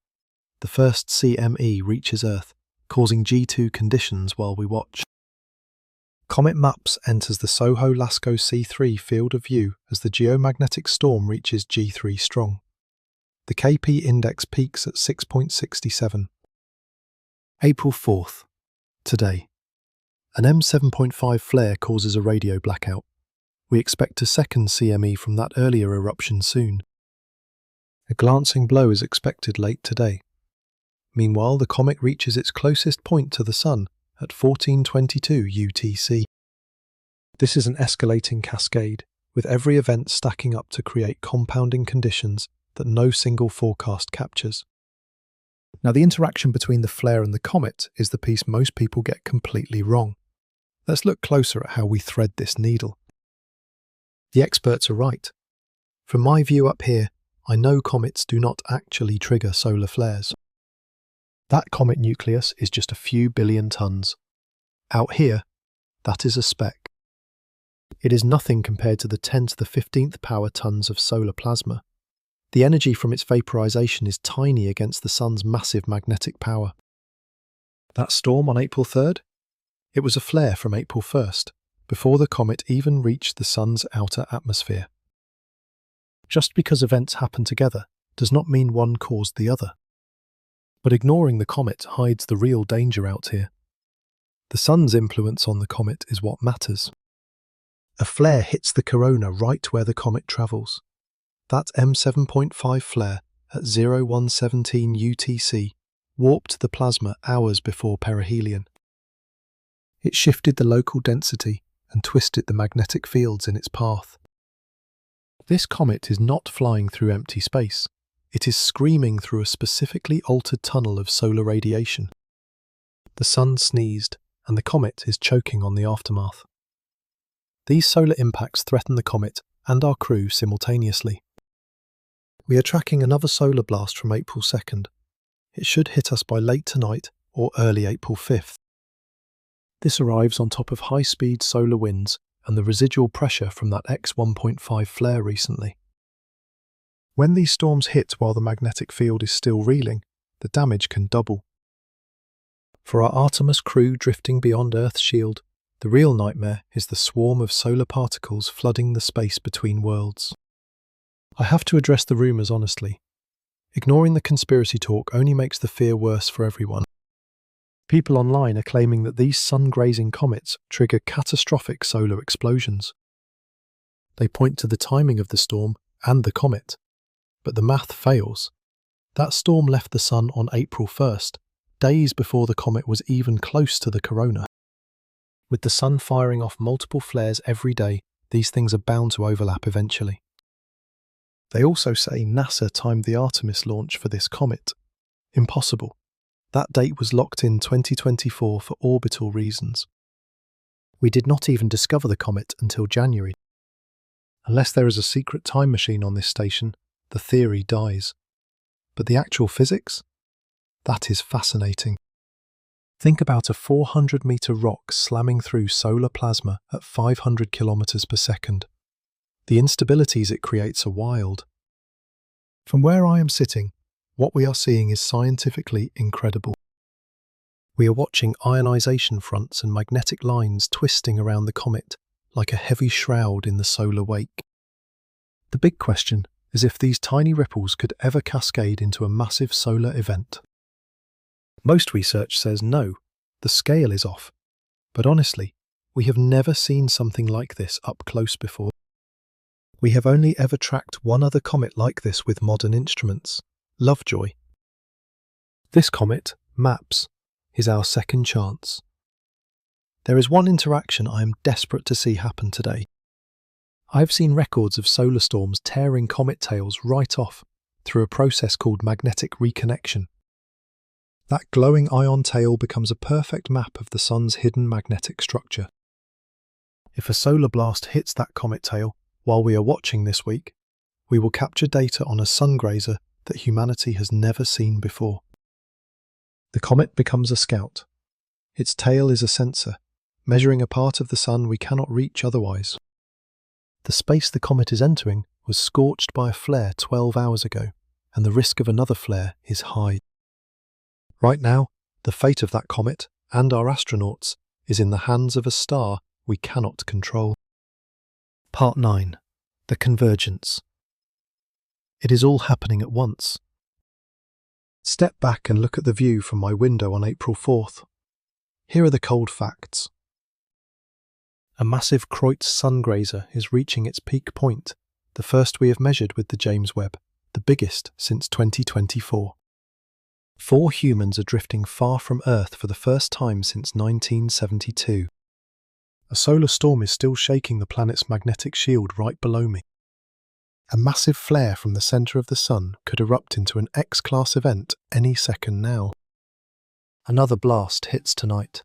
The first CME reaches Earth, causing G2 conditions while we watch. Comet MAPS enters the SOHO Lascaux C3 field of view as the geomagnetic storm reaches G3 strong. The KP index peaks at 6.67. April 4th, today. An M7.5 flare causes a radio blackout. We expect a second CME from that earlier eruption soon. A glancing blow is expected late today. Meanwhile, the comet reaches its closest point to the Sun at 1422 UTC. This is an escalating cascade, with every event stacking up to create compounding conditions that no single forecast captures. Now, the interaction between the flare and the comet is the piece most people get completely wrong. Let's look closer at how we thread this needle. The experts are right. From my view up here, I know comets do not actually trigger solar flares. That comet nucleus is just a few billion tons. Out here, that is a speck. It is nothing compared to the 10 to the 15th power tons of solar plasma. The energy from its vaporization is tiny against the Sun's massive magnetic power. That storm on April 3rd? It was a flare from April 1st, before the comet even reached the Sun's outer atmosphere. Just because events happen together does not mean one caused the other. But ignoring the comet hides the real danger out here. The Sun's influence on the comet is what matters. A flare hits the corona right where the comet travels. That M7.5 flare at 0117 UTC warped the plasma hours before perihelion. It shifted the local density and twisted the magnetic fields in its path. This comet is not flying through empty space. It is screaming through a specifically altered tunnel of solar radiation. The Sun sneezed, and the comet is choking on the aftermath. These solar impacts threaten the comet and our crew simultaneously. We are tracking another solar blast from April 2nd. It should hit us by late tonight or early April 5th. This arrives on top of high-speed solar winds and the residual pressure from that X1.5 flare recently. When these storms hit while the magnetic field is still reeling, the damage can double. For our Artemis crew drifting beyond Earth's shield, the real nightmare is the swarm of solar particles flooding the space between worlds. I have to address the rumours honestly. Ignoring the conspiracy talk only makes the fear worse for everyone. People online are claiming that these sun-grazing comets trigger catastrophic solar explosions. They point to the timing of the storm and the comet, but the math fails. That storm left the Sun on April 1st, days before the comet was even close to the corona. With the Sun firing off multiple flares every day, these things are bound to overlap eventually. They also say NASA timed the Artemis launch for this comet. Impossible. That date was locked in 2024 for orbital reasons. We did not even discover the comet until January. Unless there is a secret time machine on this station, the theory dies. But the actual physics? That is fascinating. Think about a 400-meter rock slamming through solar plasma at 500 kilometers per second. The instabilities it creates are wild. From where I am sitting, what we are seeing is scientifically incredible. We are watching ionization fronts and magnetic lines twisting around the comet like a heavy shroud in the solar wake. The big question is if these tiny ripples could ever cascade into a massive solar event. Most research says no, the scale is off. But honestly, we have never seen something like this up close before. We have only ever tracked one other comet like this with modern instruments, Lovejoy. This comet, MAPS, is our second chance. There is one interaction I am desperate to see happen today. I have seen records of solar storms tearing comet tails right off through a process called magnetic reconnection. That glowing ion tail becomes a perfect map of the Sun's hidden magnetic structure. If a solar blast hits that comet tail while we are watching this week, we will capture data on a Sungrazer that humanity has never seen before. The comet becomes a scout. Its tail is a sensor, measuring a part of the Sun we cannot reach otherwise. The space the comet is entering was scorched by a flare 12 hours ago, and the risk of another flare is high. Right now, the fate of that comet and our astronauts is in the hands of a star we cannot control. Part 9. The Convergence. It is all happening at once. Step back and look at the view from my window on April 4th. Here are the cold facts. A massive Kreutz Sungrazer is reaching its peak point, the first we have measured with the James Webb, the biggest since 2024. 4 humans are drifting far from Earth for the first time since 1972. A solar storm is still shaking the planet's magnetic shield right below me. A massive flare from the centre of the Sun could erupt into an X-class event any second now. Another blast hits tonight.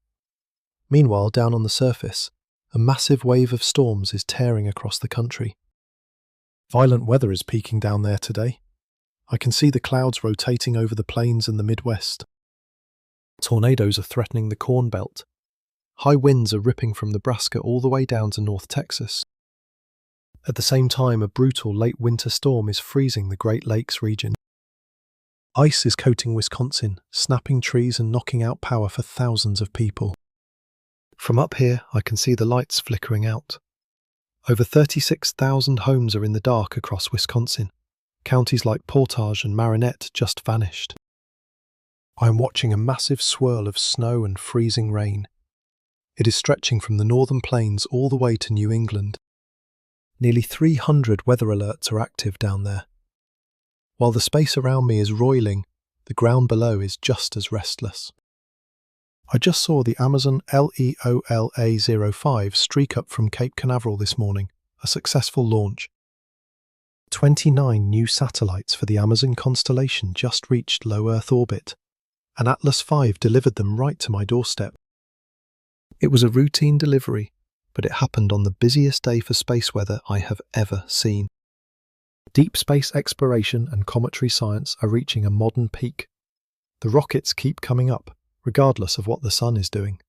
Meanwhile, down on the surface, a massive wave of storms is tearing across the country. Violent weather is peaking down there today. I can see the clouds rotating over the plains and the Midwest. Tornadoes are threatening the Corn Belt. High winds are ripping from Nebraska all the way down to North Texas. At the same time, a brutal late winter storm is freezing the Great Lakes region. Ice is coating Wisconsin, snapping trees and knocking out power for thousands of people. From up here, I can see the lights flickering out. Over 36,000 homes are in the dark across Wisconsin. Counties like Portage and Marinette just vanished. I am watching a massive swirl of snow and freezing rain. It is stretching from the northern plains all the way to New England. Nearly 300 weather alerts are active down there. While the space around me is roiling, the ground below is just as restless. I just saw the Amazon LEOLA-05 streak up from Cape Canaveral this morning, a successful launch. 29 new satellites for the Amazon constellation just reached low Earth orbit, and Atlas V delivered them right to my doorstep. It was a routine delivery, but it happened on the busiest day for space weather I have ever seen. Deep space exploration and cometary science are reaching a modern peak. The rockets keep coming up, regardless of what the Sun is doing.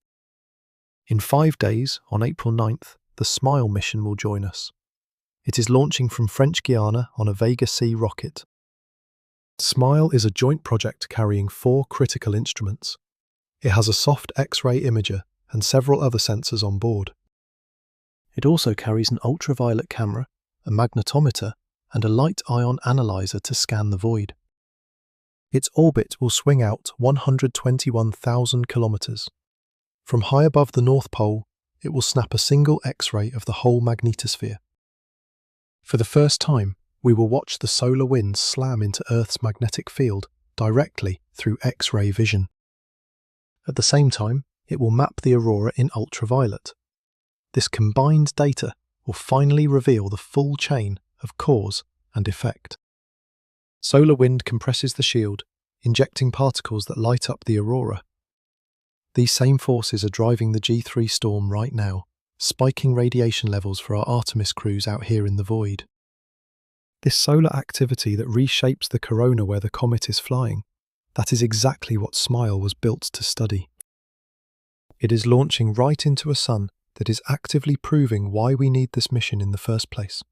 In 5 days, on April 9th, the SMILE mission will join us. It is launching from French Guiana on a Vega C rocket. SMILE is a joint project carrying 4 critical instruments. It has a soft X-ray imager and several other sensors on board. It also carries an ultraviolet camera, a magnetometer, and a light ion analyzer to scan the void. Its orbit will swing out 121,000 kilometers. From high above the North Pole, it will snap a single X-ray of the whole magnetosphere. For the first time, we will watch the solar winds slam into Earth's magnetic field directly through X-ray vision. At the same time, it will map the aurora in ultraviolet. This combined data will finally reveal the full chain of cause and effect. Solar wind compresses the shield, injecting particles that light up the aurora. These same forces are driving the G3 storm right now, spiking radiation levels for our Artemis crews out here in the void. This solar activity that reshapes the corona where the comet is flying, that is exactly what SMILE was built to study. It is launching right into a sun that is actively proving why we need this mission in the first place.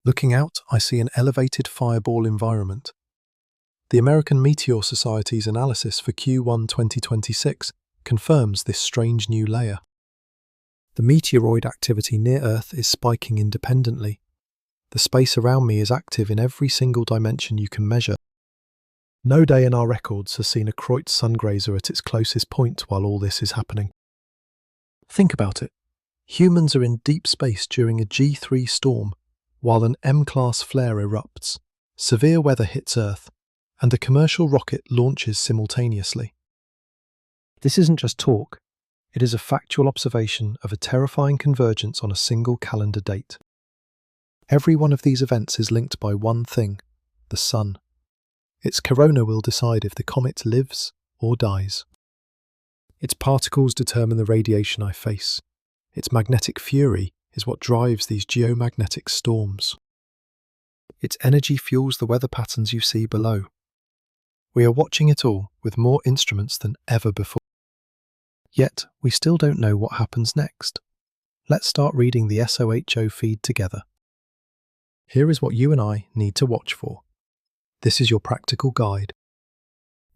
Looking out, I see an elevated fireball environment. The American Meteor Society's analysis for Q1 2026 confirms this strange new layer. The meteoroid activity near Earth is spiking independently. The space around me is active in every single dimension you can measure. No day in our records has seen a Kreutz Sungrazer at its closest point while all this is happening. Think about it. Humans are in deep space during a G3 storm, while an M-class flare erupts, severe weather hits Earth, and a commercial rocket launches simultaneously. This isn't just talk, it is a factual observation of a terrifying convergence on a single calendar date. Every one of these events is linked by one thing, the Sun. Its corona will decide if the comet lives or dies. Its particles determine the radiation I face. Its magnetic fury is what drives these geomagnetic storms. Its energy fuels the weather patterns you see below. We are watching it all with more instruments than ever before. Yet, we still don't know what happens next. let's start reading the SOHO feed together. Here is what you and I need to watch for. This is your practical guide.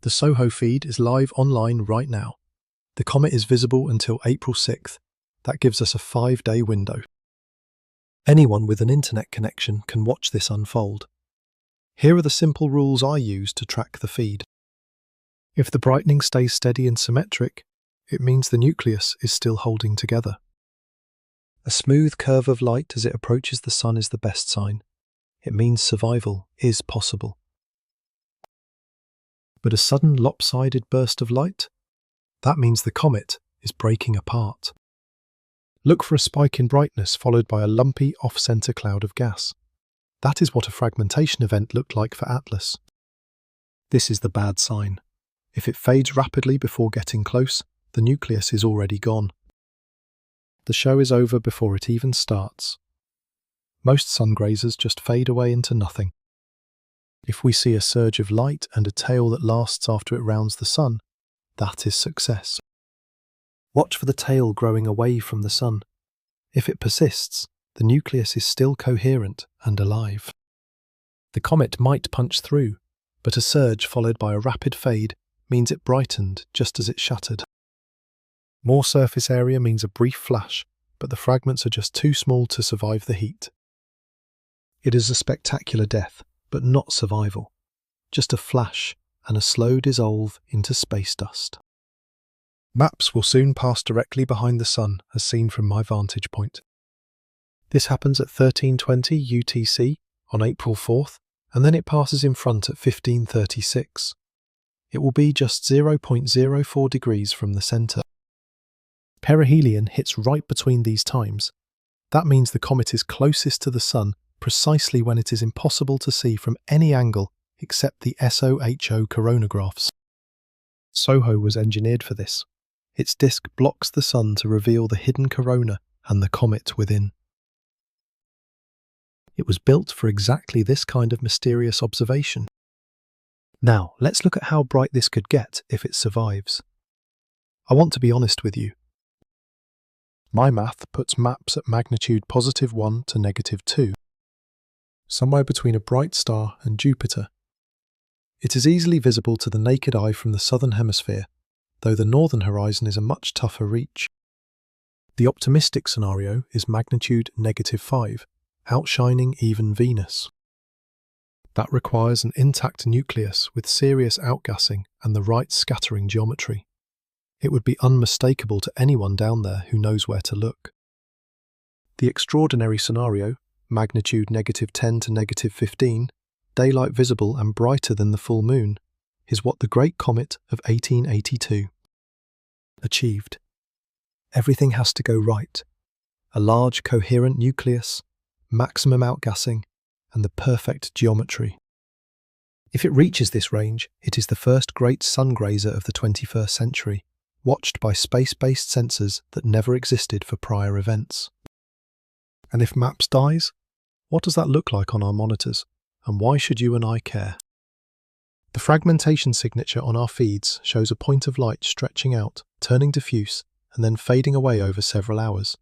The SOHO feed is live online right now. The comet is visible until April 6th. That gives us a 5-day window. Anyone with an internet connection can watch this unfold. Here are the simple rules I use to track the feed. If the brightening stays steady and symmetric, it means the nucleus is still holding together. A smooth curve of light as it approaches the sun is the best sign. It means survival is possible. But a sudden lopsided burst of light? That means the comet is breaking apart. Look for a spike in brightness followed by a lumpy off-center cloud of gas. That is what a fragmentation event looked like for Atlas. This is the bad sign. If it fades rapidly before getting close, the nucleus is already gone. The show is over before it even starts. Most Sungrazers just fade away into nothing. If we see a surge of light and a tail that lasts after it rounds the sun, that is success. Watch for the tail growing away from the sun. If it persists, the nucleus is still coherent and alive. The comet might punch through, but a surge followed by a rapid fade means it brightened just as it shattered. More surface area means a brief flash, but the fragments are just too small to survive the heat. It is a spectacular death, but not survival. Just a flash and a slow dissolve into space dust. Maps will soon pass directly behind the sun as seen from my vantage point. This happens at 13:20 UTC on April 4th, and then it passes in front at 15:36. It will be just 0.04 degrees from the centre. Perihelion hits right between these times. That means the comet is closest to the sun precisely when it is impossible to see from any angle except the SOHO coronagraphs. SOHO was engineered for this. Its disk blocks the sun to reveal the hidden corona and the comet within. It was built for exactly this kind of mysterious observation. Now, let's look at how bright this could get if it survives. I want to be honest with you. My math puts maps at magnitude +1 to -2, somewhere between a bright star and Jupiter. It is easily visible to the naked eye from the southern hemisphere, though the northern horizon is a much tougher reach. The optimistic scenario is magnitude -5, outshining even Venus. That requires an intact nucleus with serious outgassing and the right scattering geometry. It would be unmistakable to anyone down there who knows where to look. The extraordinary scenario, magnitude -10 to -15, daylight visible and brighter than the full moon, is what the Great Comet of 1882 achieved. Everything has to go right. A large coherent nucleus, maximum outgassing, and the perfect geometry. If it reaches this range, it is the first great sungrazer of the 21st century, watched by space-based sensors that never existed for prior events. And if MAPS dies, what does that look like on our monitors, and why should you and I care? The fragmentation signature on our feeds shows a point of light stretching out, turning diffuse, and then fading away over several hours.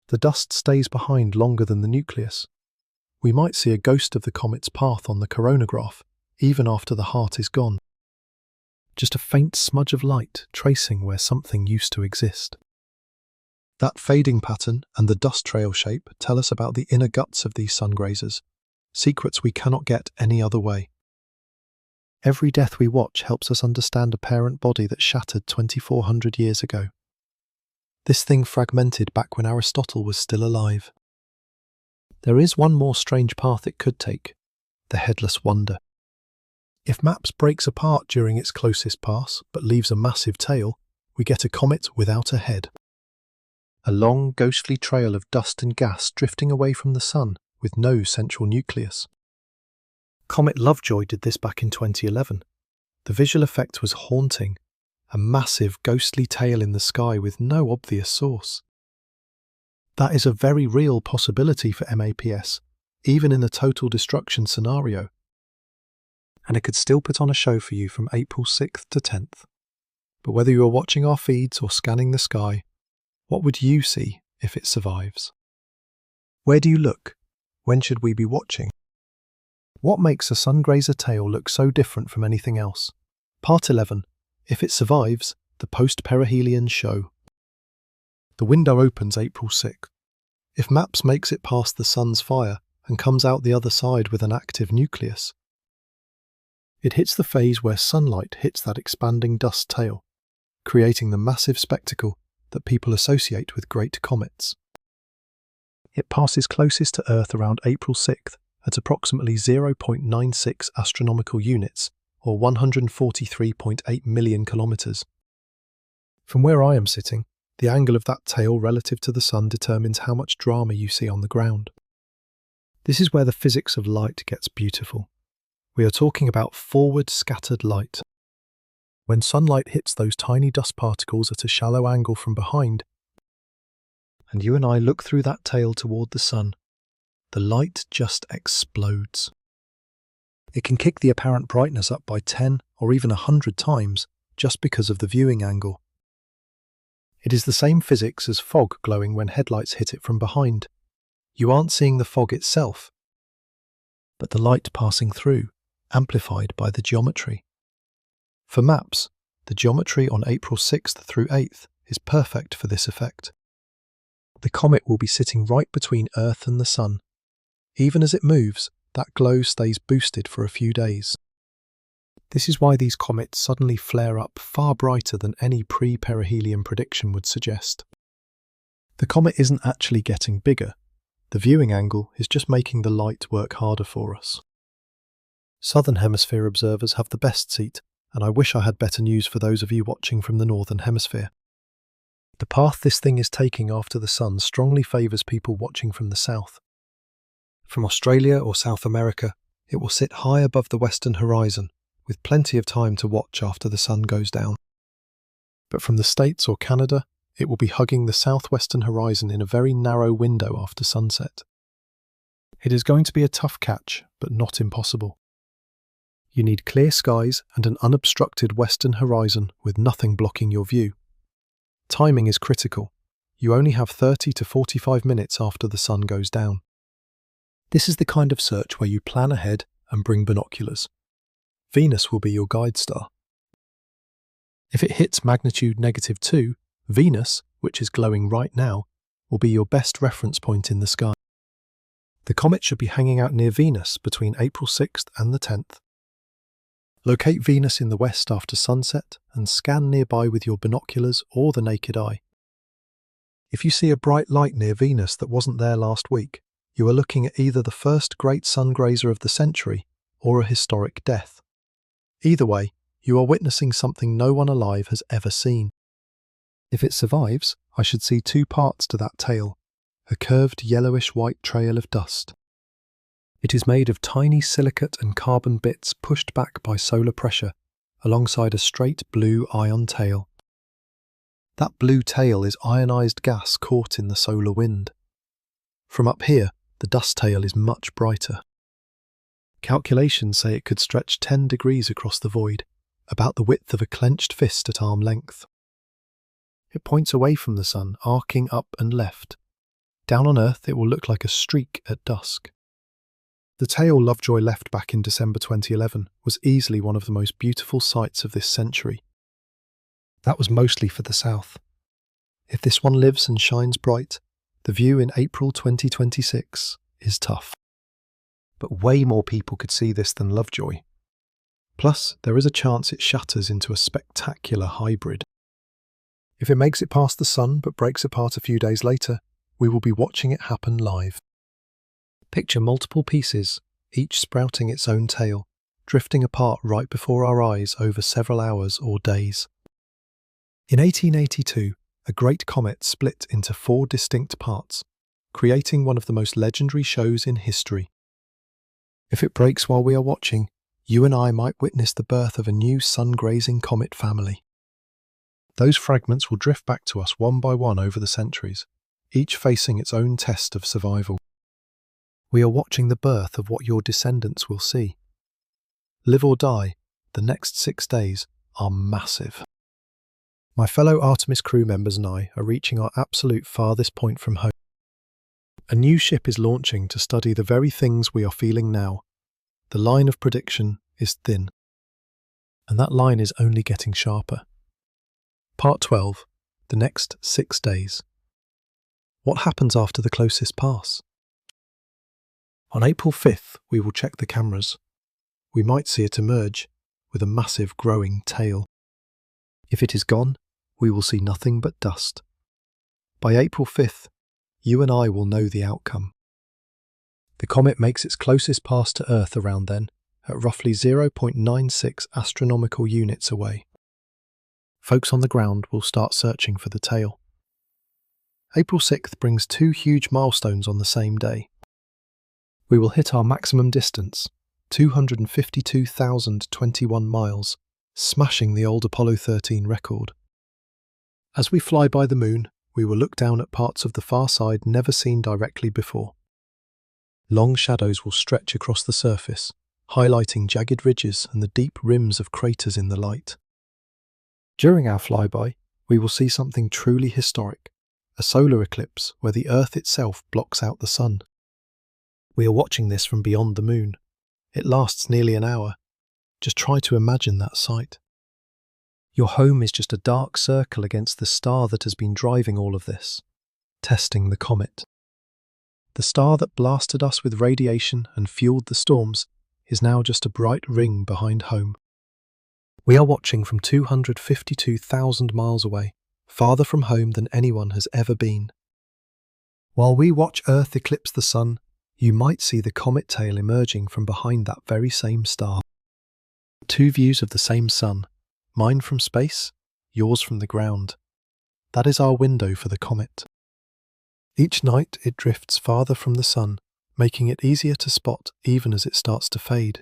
The dust stays behind longer than the nucleus. We might see a ghost of the comet's path on the coronagraph, even after the heart is gone. Just a faint smudge of light tracing where something used to exist. That fading pattern and the dust trail shape tell us about the inner guts of these sungrazers, secrets we cannot get any other way. Every death we watch helps us understand a parent body that shattered 2,400 years ago. This thing fragmented back when Aristotle was still alive. There is one more strange path it could take, the headless wonder. If MAPS breaks apart during its closest pass, but leaves a massive tail, we get a comet without a head. A long, ghostly trail of dust and gas drifting away from the sun, with no central nucleus. Comet Lovejoy did this back in 2011. The visual effect was haunting, a massive, ghostly tail in the sky with no obvious source. That is a very real possibility for MAPS, even in a total destruction scenario. And it could still put on a show for you from April 6th to 10th. But whether you are watching our feeds or scanning the sky, what would you see if it survives. Where do you look? When should we be watching? What makes a Sungrazer tail look so different from anything else? Part 11. If it survives, the post-Perihelion show. The window opens April 6th. If MAPS makes it past the sun's fire and comes out the other side with an active nucleus, it hits the phase where sunlight hits that expanding dust tail, creating the massive spectacle that people associate with great comets. It passes closest to Earth around April 6th at approximately 0.96 astronomical units, or 143.8 million kilometers. From where I am sitting, the angle of that tail relative to the sun determines how much drama you see on the ground. This is where the physics of light gets beautiful. We are talking about forward scattered light. When sunlight hits those tiny dust particles at a shallow angle from behind, and you and I look through that tail toward the sun, the light just explodes. It can kick the apparent brightness up by 10 or even 100 times just because of the viewing angle. It is the same physics as fog glowing when headlights hit it from behind. You aren't seeing the fog itself, but the light passing through, amplified by the geometry. For MAPS, the geometry on April 6th through 8th is perfect for this effect. The comet will be sitting right between Earth and the sun. Even as it moves, that glow stays boosted for a few days. This is why these comets suddenly flare up far brighter than any pre-perihelion prediction would suggest. The comet isn't actually getting bigger. The viewing angle is just making the light work harder for us. Southern Hemisphere observers have the best seat, and I wish I had better news for those of you watching from the Northern Hemisphere. The path this thing is taking after the sun strongly favours people watching from the south. From Australia or South America, it will sit high above the western horizon, with plenty of time to watch after the sun goes down. But from the States or Canada, it will be hugging the southwestern horizon in a very narrow window after sunset. It is going to be a tough catch, but not impossible. You need clear skies and an unobstructed western horizon with nothing blocking your view. Timing is critical. You only have 30 to 45 minutes after the sun goes down. This is the kind of search where you plan ahead and bring binoculars. Venus will be your guide star. If it hits magnitude -2, Venus, which is glowing right now, will be your best reference point in the sky. The comet should be hanging out near Venus between April 6th and the 10th. Locate Venus in the west after sunset and scan nearby with your binoculars or the naked eye. If you see a bright light near Venus that wasn't there last week, you are looking at either the first great sungrazer of the century or a historic death. Either way, you are witnessing something no one alive has ever seen. If it survives, I should see two parts to that tail, a curved yellowish-white trail of dust. It is made of tiny silicate and carbon bits pushed back by solar pressure, alongside a straight blue ion tail. That blue tail is ionized gas caught in the solar wind. From up here, the dust tail is much brighter. Calculations say it could stretch 10 degrees across the void, about the width of a clenched fist at arm length. It points away from the sun, arcing up and left. Down on Earth, it will look like a streak at dusk. The tail Lovejoy left back in December 2011 was easily one of the most beautiful sights of this century. That was mostly for the south. If this one lives and shines bright, the view in April 2026 is tough. But way more people could see this than Lovejoy. Plus, there is a chance it shatters into a spectacular hybrid. If it makes it past the sun but breaks apart a few days later, we will be watching it happen live. Picture multiple pieces, each sprouting its own tail, drifting apart right before our eyes over several hours or days. In 1882, a great comet split into 4 distinct parts, creating one of the most legendary shows in history. If it breaks while we are watching, you and I might witness the birth of a new sun-grazing comet family. Those fragments will drift back to us one by one over the centuries, each facing its own test of survival. We are watching the birth of what your descendants will see. Live or die, the next 6 days are massive. My fellow Artemis crew members and I are reaching our absolute farthest point from home. A new ship is launching to study the very things we are feeling now. The line of prediction is thin. And that line is only getting sharper. Part 12. The next 6 days. What happens after the closest pass? On April 5th, we will check the cameras. We might see it emerge with a massive growing tail. If it is gone, we will see nothing but dust. By April 5th, you and I will know the outcome. The comet makes its closest pass to Earth around then, at roughly 0.96 astronomical units away. Folks on the ground will start searching for the tail. April 6th brings 2 huge milestones on the same day. We will hit our maximum distance, 252,021 miles, smashing the old Apollo 13 record. As we fly by the moon, we will look down at parts of the far side never seen directly before. Long shadows will stretch across the surface, highlighting jagged ridges and the deep rims of craters in the light. During our flyby, we will see something truly historic, a solar eclipse where the Earth itself blocks out the sun. We are watching this from beyond the moon. It lasts nearly an hour. Just try to imagine that sight. Your home is just a dark circle against the star that has been driving all of this, testing the comet. The star that blasted us with radiation and fueled the storms is now just a bright ring behind home. We are watching from 252,000 miles away, farther from home than anyone has ever been. While we watch Earth eclipse the sun, you might see the comet tail emerging from behind that very same star. 2 views of the same sun, mine from space, yours from the ground. That is our window for the comet. Each night it drifts farther from the sun, making it easier to spot even as it starts to fade.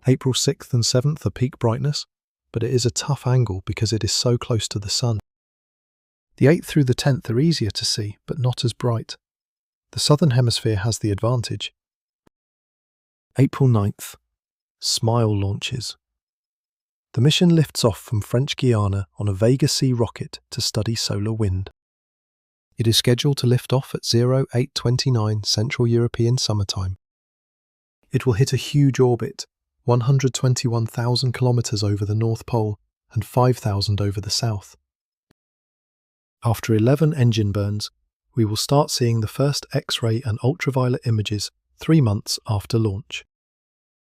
April 6th and 7th are peak brightness, but it is a tough angle because it is so close to the sun. The 8th through the 10th are easier to see, but not as bright. The southern hemisphere has the advantage. April 9th. SMILE launches. The mission lifts off from French Guiana on a Vega C rocket to study solar wind. It is scheduled to lift off at 0829 Central European Summertime. It will hit a huge orbit, 121,000 kilometers over the North Pole and 5,000 over the South. After 11 engine burns, we will start seeing the first X-ray and ultraviolet images 3 months after launch.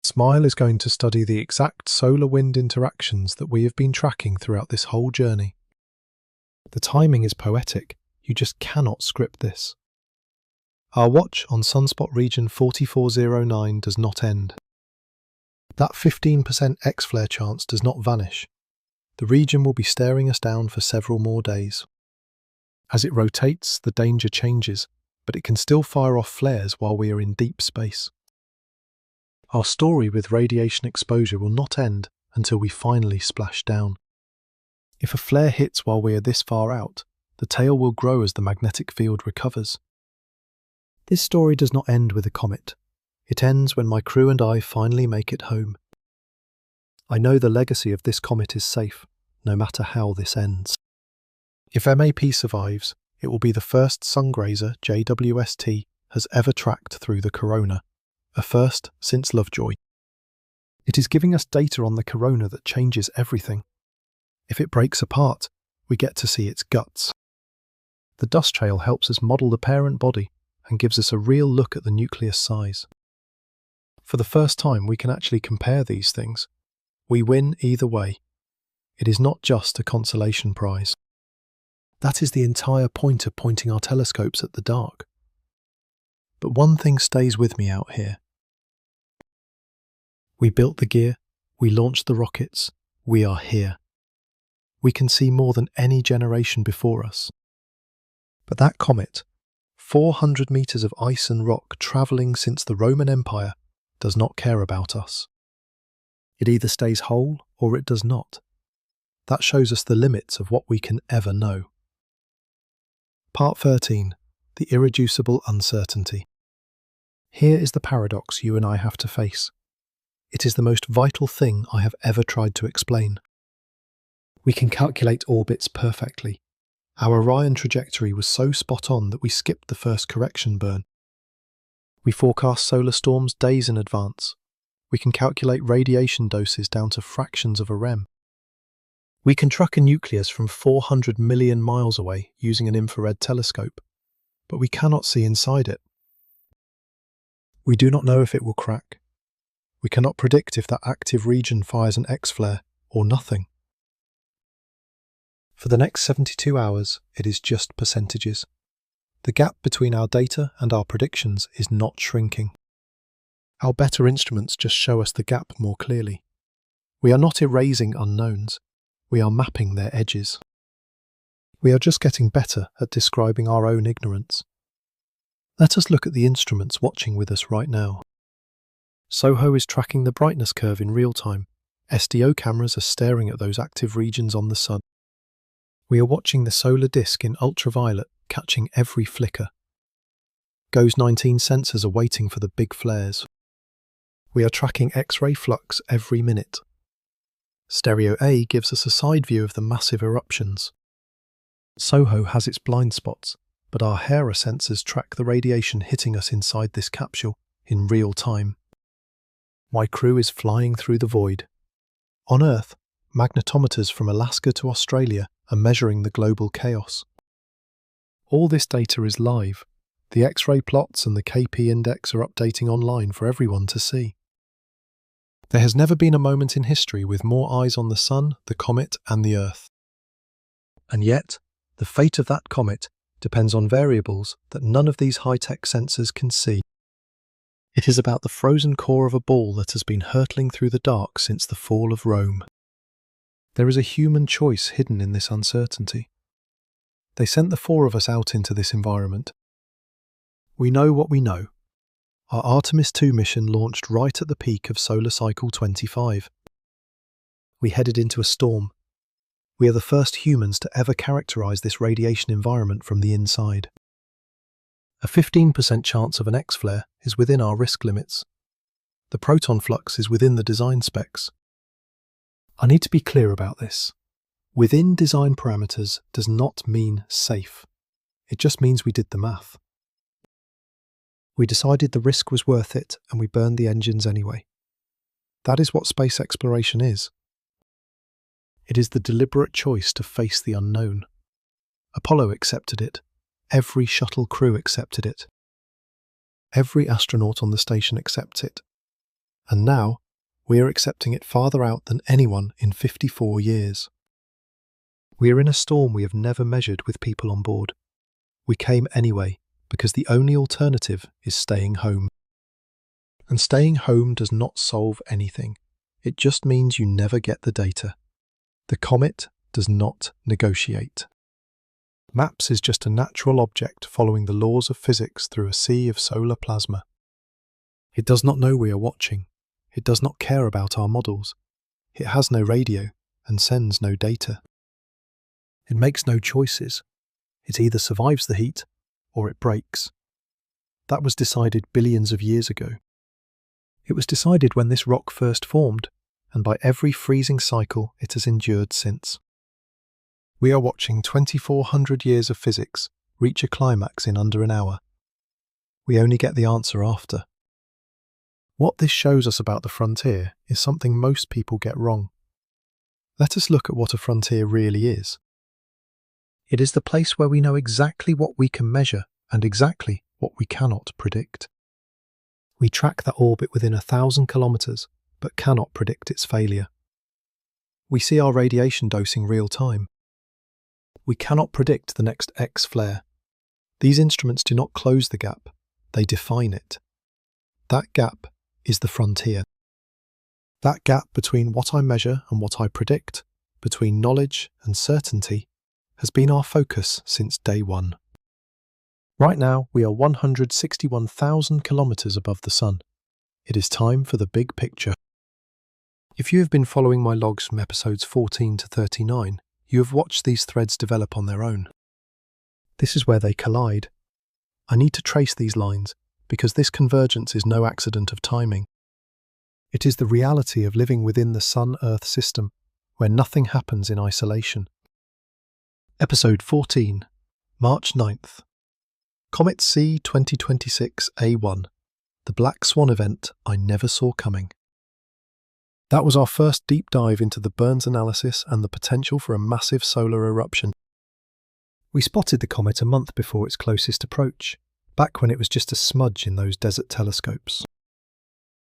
SMILE is going to study the exact solar-wind interactions that we have been tracking throughout this whole journey. The timing is poetic, you just cannot script this. Our watch on sunspot region 4409 does not end. That 15% X-flare chance does not vanish. The region will be staring us down for several more days. As it rotates, the danger changes, but it can still fire off flares while we are in deep space. Our story with radiation exposure will not end until we finally splash down. If a flare hits while we are this far out, the tail will grow as the magnetic field recovers. This story does not end with a comet. It ends when my crew and I finally make it home. I know the legacy of this comet is safe, no matter how this ends. If MAP survives, it will be the first Sungrazer JWST has ever tracked through the corona, a first since Lovejoy. It is giving us data on the corona that changes everything. If it breaks apart, we get to see its guts. The dust trail helps us model the parent body and gives us a real look at the nucleus size. For the first time, we can actually compare these things. We win either way. It is not just a consolation prize. That is the entire point of pointing our telescopes at the dark. But one thing stays with me out here. We built the gear, we launched the rockets, we are here. We can see more than any generation before us. But that comet, 400 meters of ice and rock travelling since the Roman Empire, does not care about us. It either stays whole or it does not. That shows us the limits of what we can ever know. Part 13. The irreducible uncertainty. Here is the paradox you and I have to face. It is the most vital thing I have ever tried to explain. We can calculate orbits perfectly. Our Orion trajectory was so spot on that we skipped the first correction burn. We forecast solar storms days in advance. We can calculate radiation doses down to fractions of a rem. We can track a nucleus from 400 million miles away using an infrared telescope, but we cannot see inside it. We do not know if it will crack. We cannot predict if that active region fires an X-flare or nothing. For the next 72 hours, it is just percentages. The gap between our data and our predictions is not shrinking. Our better instruments just show us the gap more clearly. We are not erasing unknowns. We are mapping their edges. We are just getting better at describing our own ignorance. Let us look at the instruments watching with us right now. SOHO is tracking the brightness curve in real time. SDO cameras are staring at those active regions on the Sun. We are watching the solar disk in ultraviolet, catching every flicker. GOES 19 sensors are waiting for the big flares. We are tracking X-ray flux every minute. Stereo A gives us a side view of the massive eruptions. SOHO has its blind spots, but our HERA sensors track the radiation hitting us inside this capsule in real time. My crew is flying through the void. On Earth, magnetometers from Alaska to Australia are measuring the global chaos. All this data is live. The X-ray plots and the KP index are updating online for everyone to see. There has never been a moment in history with more eyes on the Sun, the comet, and the Earth. And yet, the fate of that comet depends on variables that none of these high-tech sensors can see. It is about the frozen core of a ball that has been hurtling through the dark since the fall of Rome. There is a human choice hidden in this uncertainty. They sent the four of us out into this environment. We know what we know. Our Artemis II mission launched right at the peak of solar cycle 25. We headed into a storm. We are the first humans to ever characterize this radiation environment from the inside. A 15% chance of an X-flare is within our risk limits. The proton flux is within the design specs. I need to be clear about this. Within design parameters does not mean safe. It just means we did the math. We decided the risk was worth it and we burned the engines anyway. That is what space exploration is. It is the deliberate choice to face the unknown. Apollo accepted it. Every shuttle crew accepted it. Every astronaut on the station accepts it. And now, we are accepting it farther out than anyone in 54 years. We are in a storm we have never measured with people on board. We came anyway, because the only alternative is staying home. And staying home does not solve anything. It just means you never get the data. The comet does not negotiate. MAPS is just a natural object following the laws of physics through a sea of solar plasma. It does not know we are watching. It does not care about our models. It has no radio and sends no data. It makes no choices. It either survives the heat or it breaks. That was decided billions of years ago. It was decided when this rock first formed, and by every freezing cycle it has endured since. We are watching 2,400 years of physics reach a climax in under an hour. We only get the answer after. What this shows us about the frontier is something most people get wrong. Let us look at what a frontier really is. It is the place where we know exactly what we can measure and exactly what we cannot predict. We track that orbit within 1,000 kilometers, but cannot predict its failure. We see our radiation dosing real time. We cannot predict the next X flare. These instruments do not close the gap, they define it. That gap is the frontier. That gap between what I measure and what I predict, between knowledge and certainty, has been our focus since day one. Right now, we are 161,000 kilometers above the Sun. It is time for the big picture. If you have been following my logs from episodes 14 to 39, you have watched these threads develop on their own. This is where they collide. I need to trace these lines, because this convergence is no accident of timing. It is the reality of living within the Sun-Earth system, where nothing happens in isolation. Episode 14, March 9th. Comet C 2026 A1, the Black Swan event I never saw coming. That was our first deep dive into the Burns analysis and the potential for a massive solar eruption. We spotted the comet a month before its closest approach, back when it was just a smudge in those desert telescopes.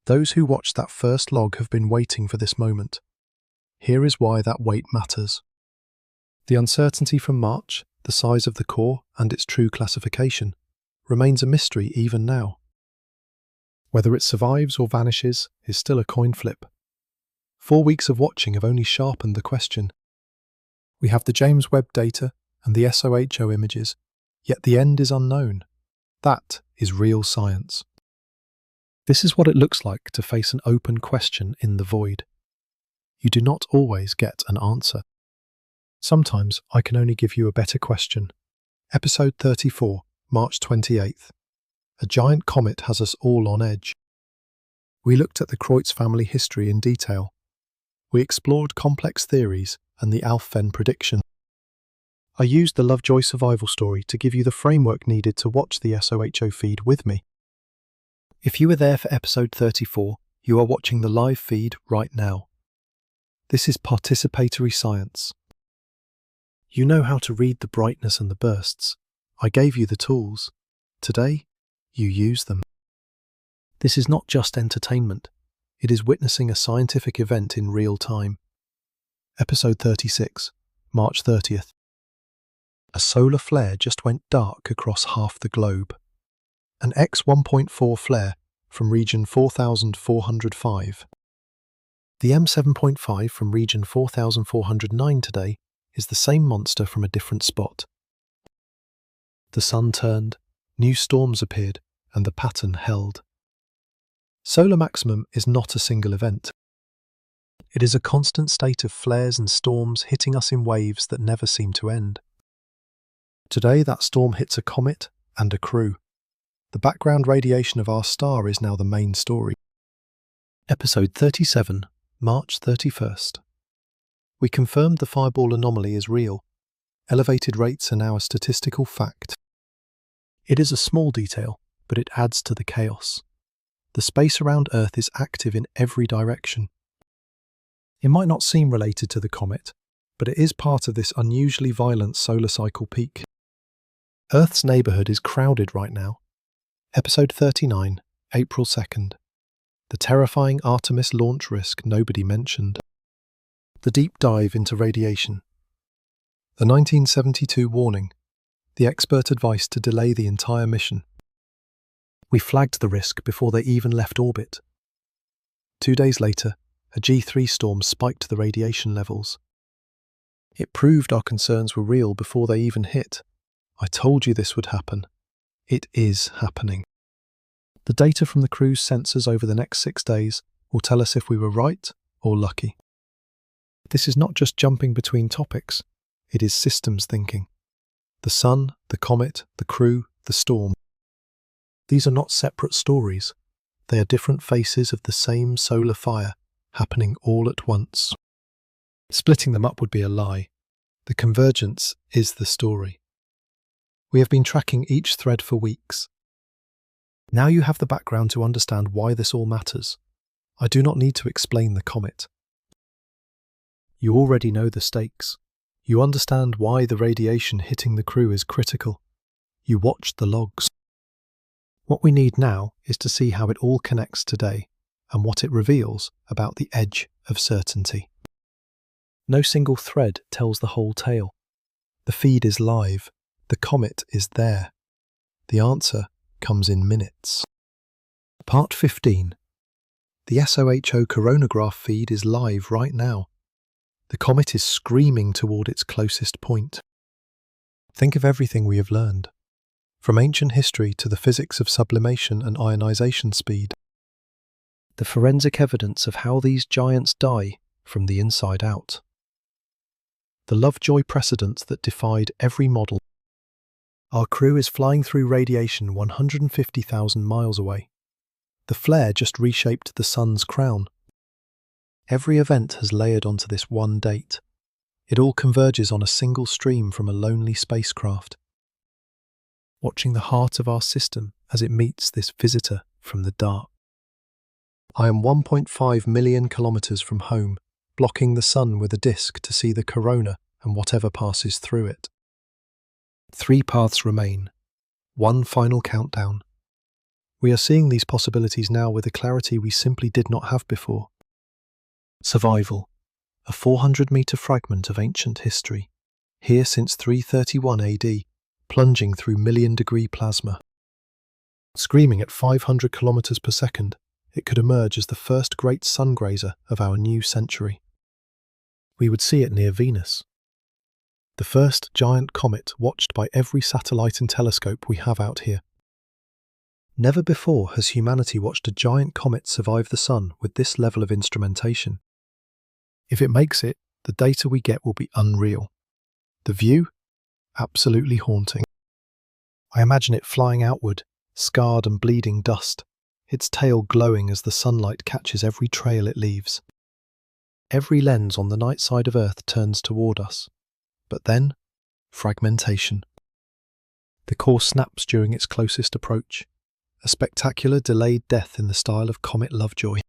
Those who watched that first log have been waiting for this moment. Here is why that wait matters. The uncertainty from March, the size of the core and its true classification, remains a mystery even now. Whether it survives or vanishes is still a coin flip. 4 weeks of watching have only sharpened the question. We have the James Webb data and the SOHO images, yet the end is unknown. That is real science. This is what it looks like to face an open question in the void. You do not always get an answer. Sometimes I can only give you a better question. Episode 34, March 28th. A giant comet has us all on edge. We looked at the Kreutz family history in detail. We explored complex theories and the Alphen prediction. I used the Lovejoy survival story to give you the framework needed to watch the SOHO feed with me. If you were there for episode 34, you are watching the live feed right now. This is participatory science. You know how to read the brightness and the bursts. I gave you the tools. Today, you use them. This is not just entertainment. It is witnessing a scientific event in real time. Episode 36, March 30th. A solar flare just went dark across half the globe. An X1.4 flare from region 4405. The M7.5 from region 4409 today is the same monster from a different spot. The sun turned, new storms appeared, and the pattern held. Solar maximum is not a single event. It is a constant state of flares and storms hitting us in waves that never seem to end. Today that storm hits a comet and a crew. The background radiation of our star is now the main story. Episode 37, March 31st. We confirmed the fireball anomaly is real. Elevated rates are now a statistical fact. It is a small detail, but it adds to the chaos. The space around Earth is active in every direction. It might not seem related to the comet, but it is part of this unusually violent solar cycle peak. Earth's neighbourhood is crowded right now. Episode 39, April 2nd. The terrifying Artemis launch risk nobody mentioned. The deep dive into radiation. The 1972 warning. The expert advice to delay the entire mission. We flagged the risk before they even left orbit. 2 days later, a G3 storm spiked the radiation levels. It proved our concerns were real before they even hit. I told you this would happen. It is happening. The data from the crew's sensors over the next 6 days will tell us if we were right or lucky. This is not just jumping between topics, it is systems thinking. The sun, the comet, the crew, the storm. These are not separate stories. They are different faces of the same solar fire, happening all at once. Splitting them up would be a lie. The convergence is the story. We have been tracking each thread for weeks. Now you have the background to understand why this all matters. I do not need to explain the comet. You already know the stakes. You understand why the radiation hitting the crew is critical. You watched the logs. What we need now is to see how it all connects today and what it reveals about the edge of certainty. No single thread tells the whole tale. The feed is live. The comet is there. The answer comes in minutes. Part 15. The SOHO coronagraph feed is live right now. The comet is screaming toward its closest point. Think of everything we have learned, from ancient history to the physics of sublimation and ionization speed. The forensic evidence of how these giants die from the inside out. The Lovejoy precedents that defied every model. Our crew is flying through radiation 150,000 miles away. The flare just reshaped the sun's crown. Every event has layered onto this one date. It all converges on a single stream from a lonely spacecraft. Watching the heart of our system as it meets this visitor from the dark. I am 1.5 million kilometers from home, blocking the sun with a disk to see the corona and whatever passes through it. 3 paths remain. One final countdown. We are seeing these possibilities now with a clarity we simply did not have before. Survival. A 400-meter fragment of ancient history, here since 331 AD, plunging through million-degree plasma. Screaming at 500 kilometers per second, it could emerge as the first great sungrazer of our new century. We would see it near Venus. The first giant comet watched by every satellite and telescope we have out here. Never before has humanity watched a giant comet survive the sun with this level of instrumentation. If it makes it, the data we get will be unreal. The view? Absolutely haunting. I imagine it flying outward, scarred and bleeding dust, its tail glowing as the sunlight catches every trail it leaves. Every lens on the night side of Earth turns toward us. But then, fragmentation. The core snaps during its closest approach, a spectacular delayed death in the style of Comet Lovejoy.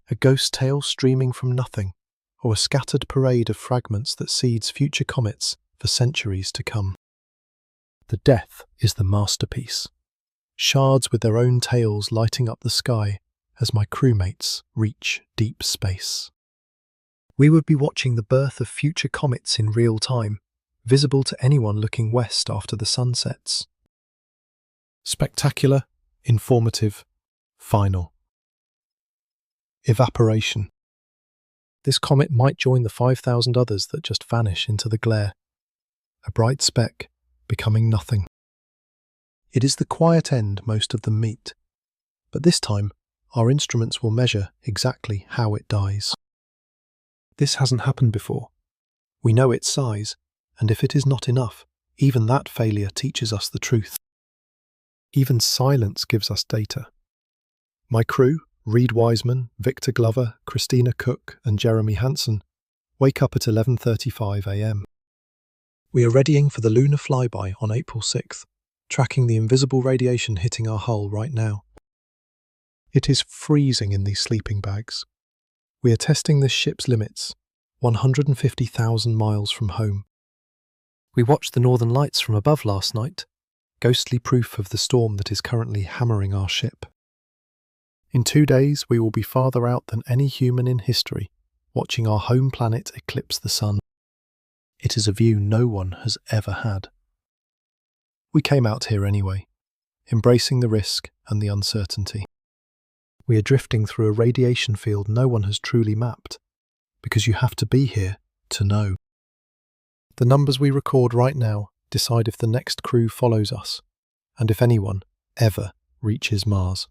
A ghost tail streaming from nothing, or a scattered parade of fragments that seeds future comets for centuries to come. The death is the masterpiece. Shards with their own tails lighting up the sky as my crewmates reach deep space. We would be watching the birth of future comets in real time, visible to anyone looking west after the sun sets. Spectacular, informative, final. Evaporation. This comet might join the 5,000 others that just vanish into the glare. A bright speck, becoming nothing. It is the quiet end most of them meet, but this time our instruments will measure exactly how it dies. This hasn't happened before. We know its size, and if it is not enough, even that failure teaches us the truth. Even silence gives us data. My crew, Reed Wiseman, Victor Glover, Christina Cook and Jeremy Hansen, wake up at 11:35 a.m. We are readying for the lunar flyby on April 6th, tracking the invisible radiation hitting our hull right now. It is freezing in these sleeping bags. We are testing this ship's limits, 150,000 miles from home. We watched the northern lights from above last night, ghostly proof of the storm that is currently hammering our ship. In 2 days, we will be farther out than any human in history, watching our home planet eclipse the sun. It is a view no one has ever had. We came out here anyway, embracing the risk and the uncertainty. We are drifting through a radiation field no one has truly mapped, because you have to be here to know. The numbers we record right now decide if the next crew follows us, and if anyone ever reaches Mars.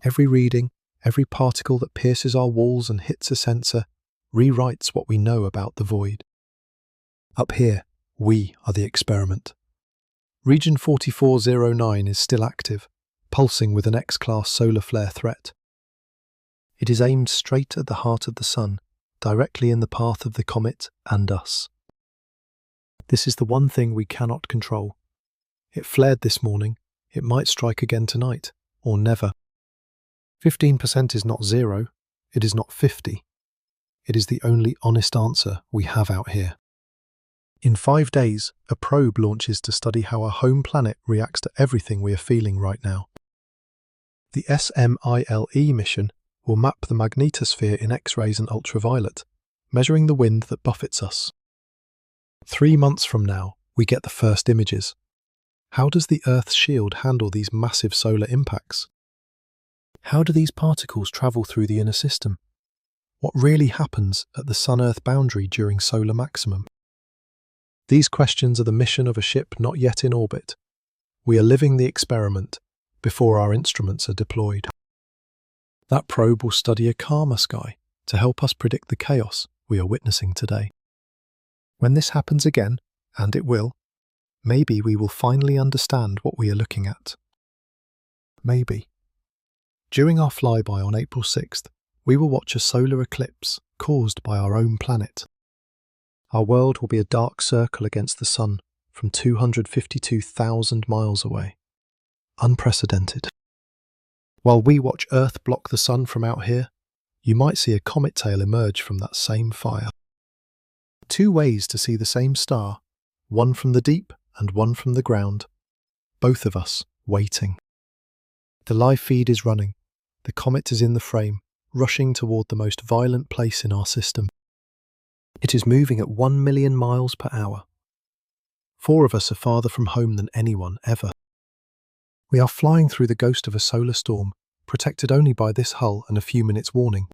Every reading, every particle that pierces our walls and hits a sensor, rewrites what we know about the void. Up here, we are the experiment. Region 4409 is still active, pulsing with an X-class solar flare threat. It is aimed straight at the heart of the sun, directly in the path of the comet and us. This is the one thing we cannot control. It flared this morning, it might strike again tonight, or never. 15% is not 0, it is not 50. It is the only honest answer we have out here. In 5 days, a probe launches to study how our home planet reacts to everything we are feeling right now. The SMILE mission will map the magnetosphere in X-rays and ultraviolet, measuring the wind that buffets us. 3 months from now, we get the first images. How does the Earth's shield handle these massive solar impacts? How do these particles travel through the inner system? What really happens at the Sun-Earth boundary during solar maximum? These questions are the mission of a ship not yet in orbit. We are living the experiment before our instruments are deployed. That probe will study a calmer sky to help us predict the chaos we are witnessing today. When this happens again, and it will, maybe we will finally understand what we are looking at. Maybe. During our flyby on April 6th, we will watch a solar eclipse caused by our own planet. Our world will be a dark circle against the sun from 252,000 miles away. Unprecedented. While we watch Earth block the sun from out here, you might see a comet tail emerge from that same fire. Two ways to see the same star, one from the deep and one from the ground. Both of us waiting. The live feed is running. The comet is in the frame, rushing toward the most violent place in our system. It is moving at 1 million miles per hour. Four of us are farther from home than anyone ever. We are flying through the ghost of a solar storm, protected only by this hull and a few minutes' warning.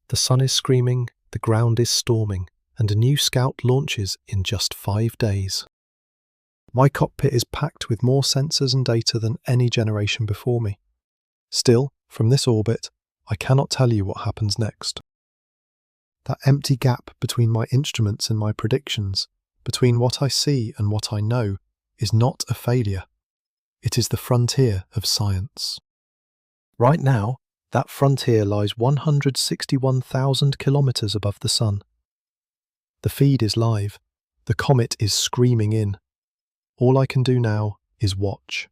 The sun is screaming, the ground is storming, and a new scout launches in just 5 days. My cockpit is packed with more sensors and data than any generation before me. Still, from this orbit, I cannot tell you what happens next. That empty gap between my instruments and my predictions, between what I see and what I know, is not a failure. It is the frontier of science. Right now, that frontier lies 161,000 kilometers above the sun. The feed is live. The comet is screaming in. All I can do now is watch.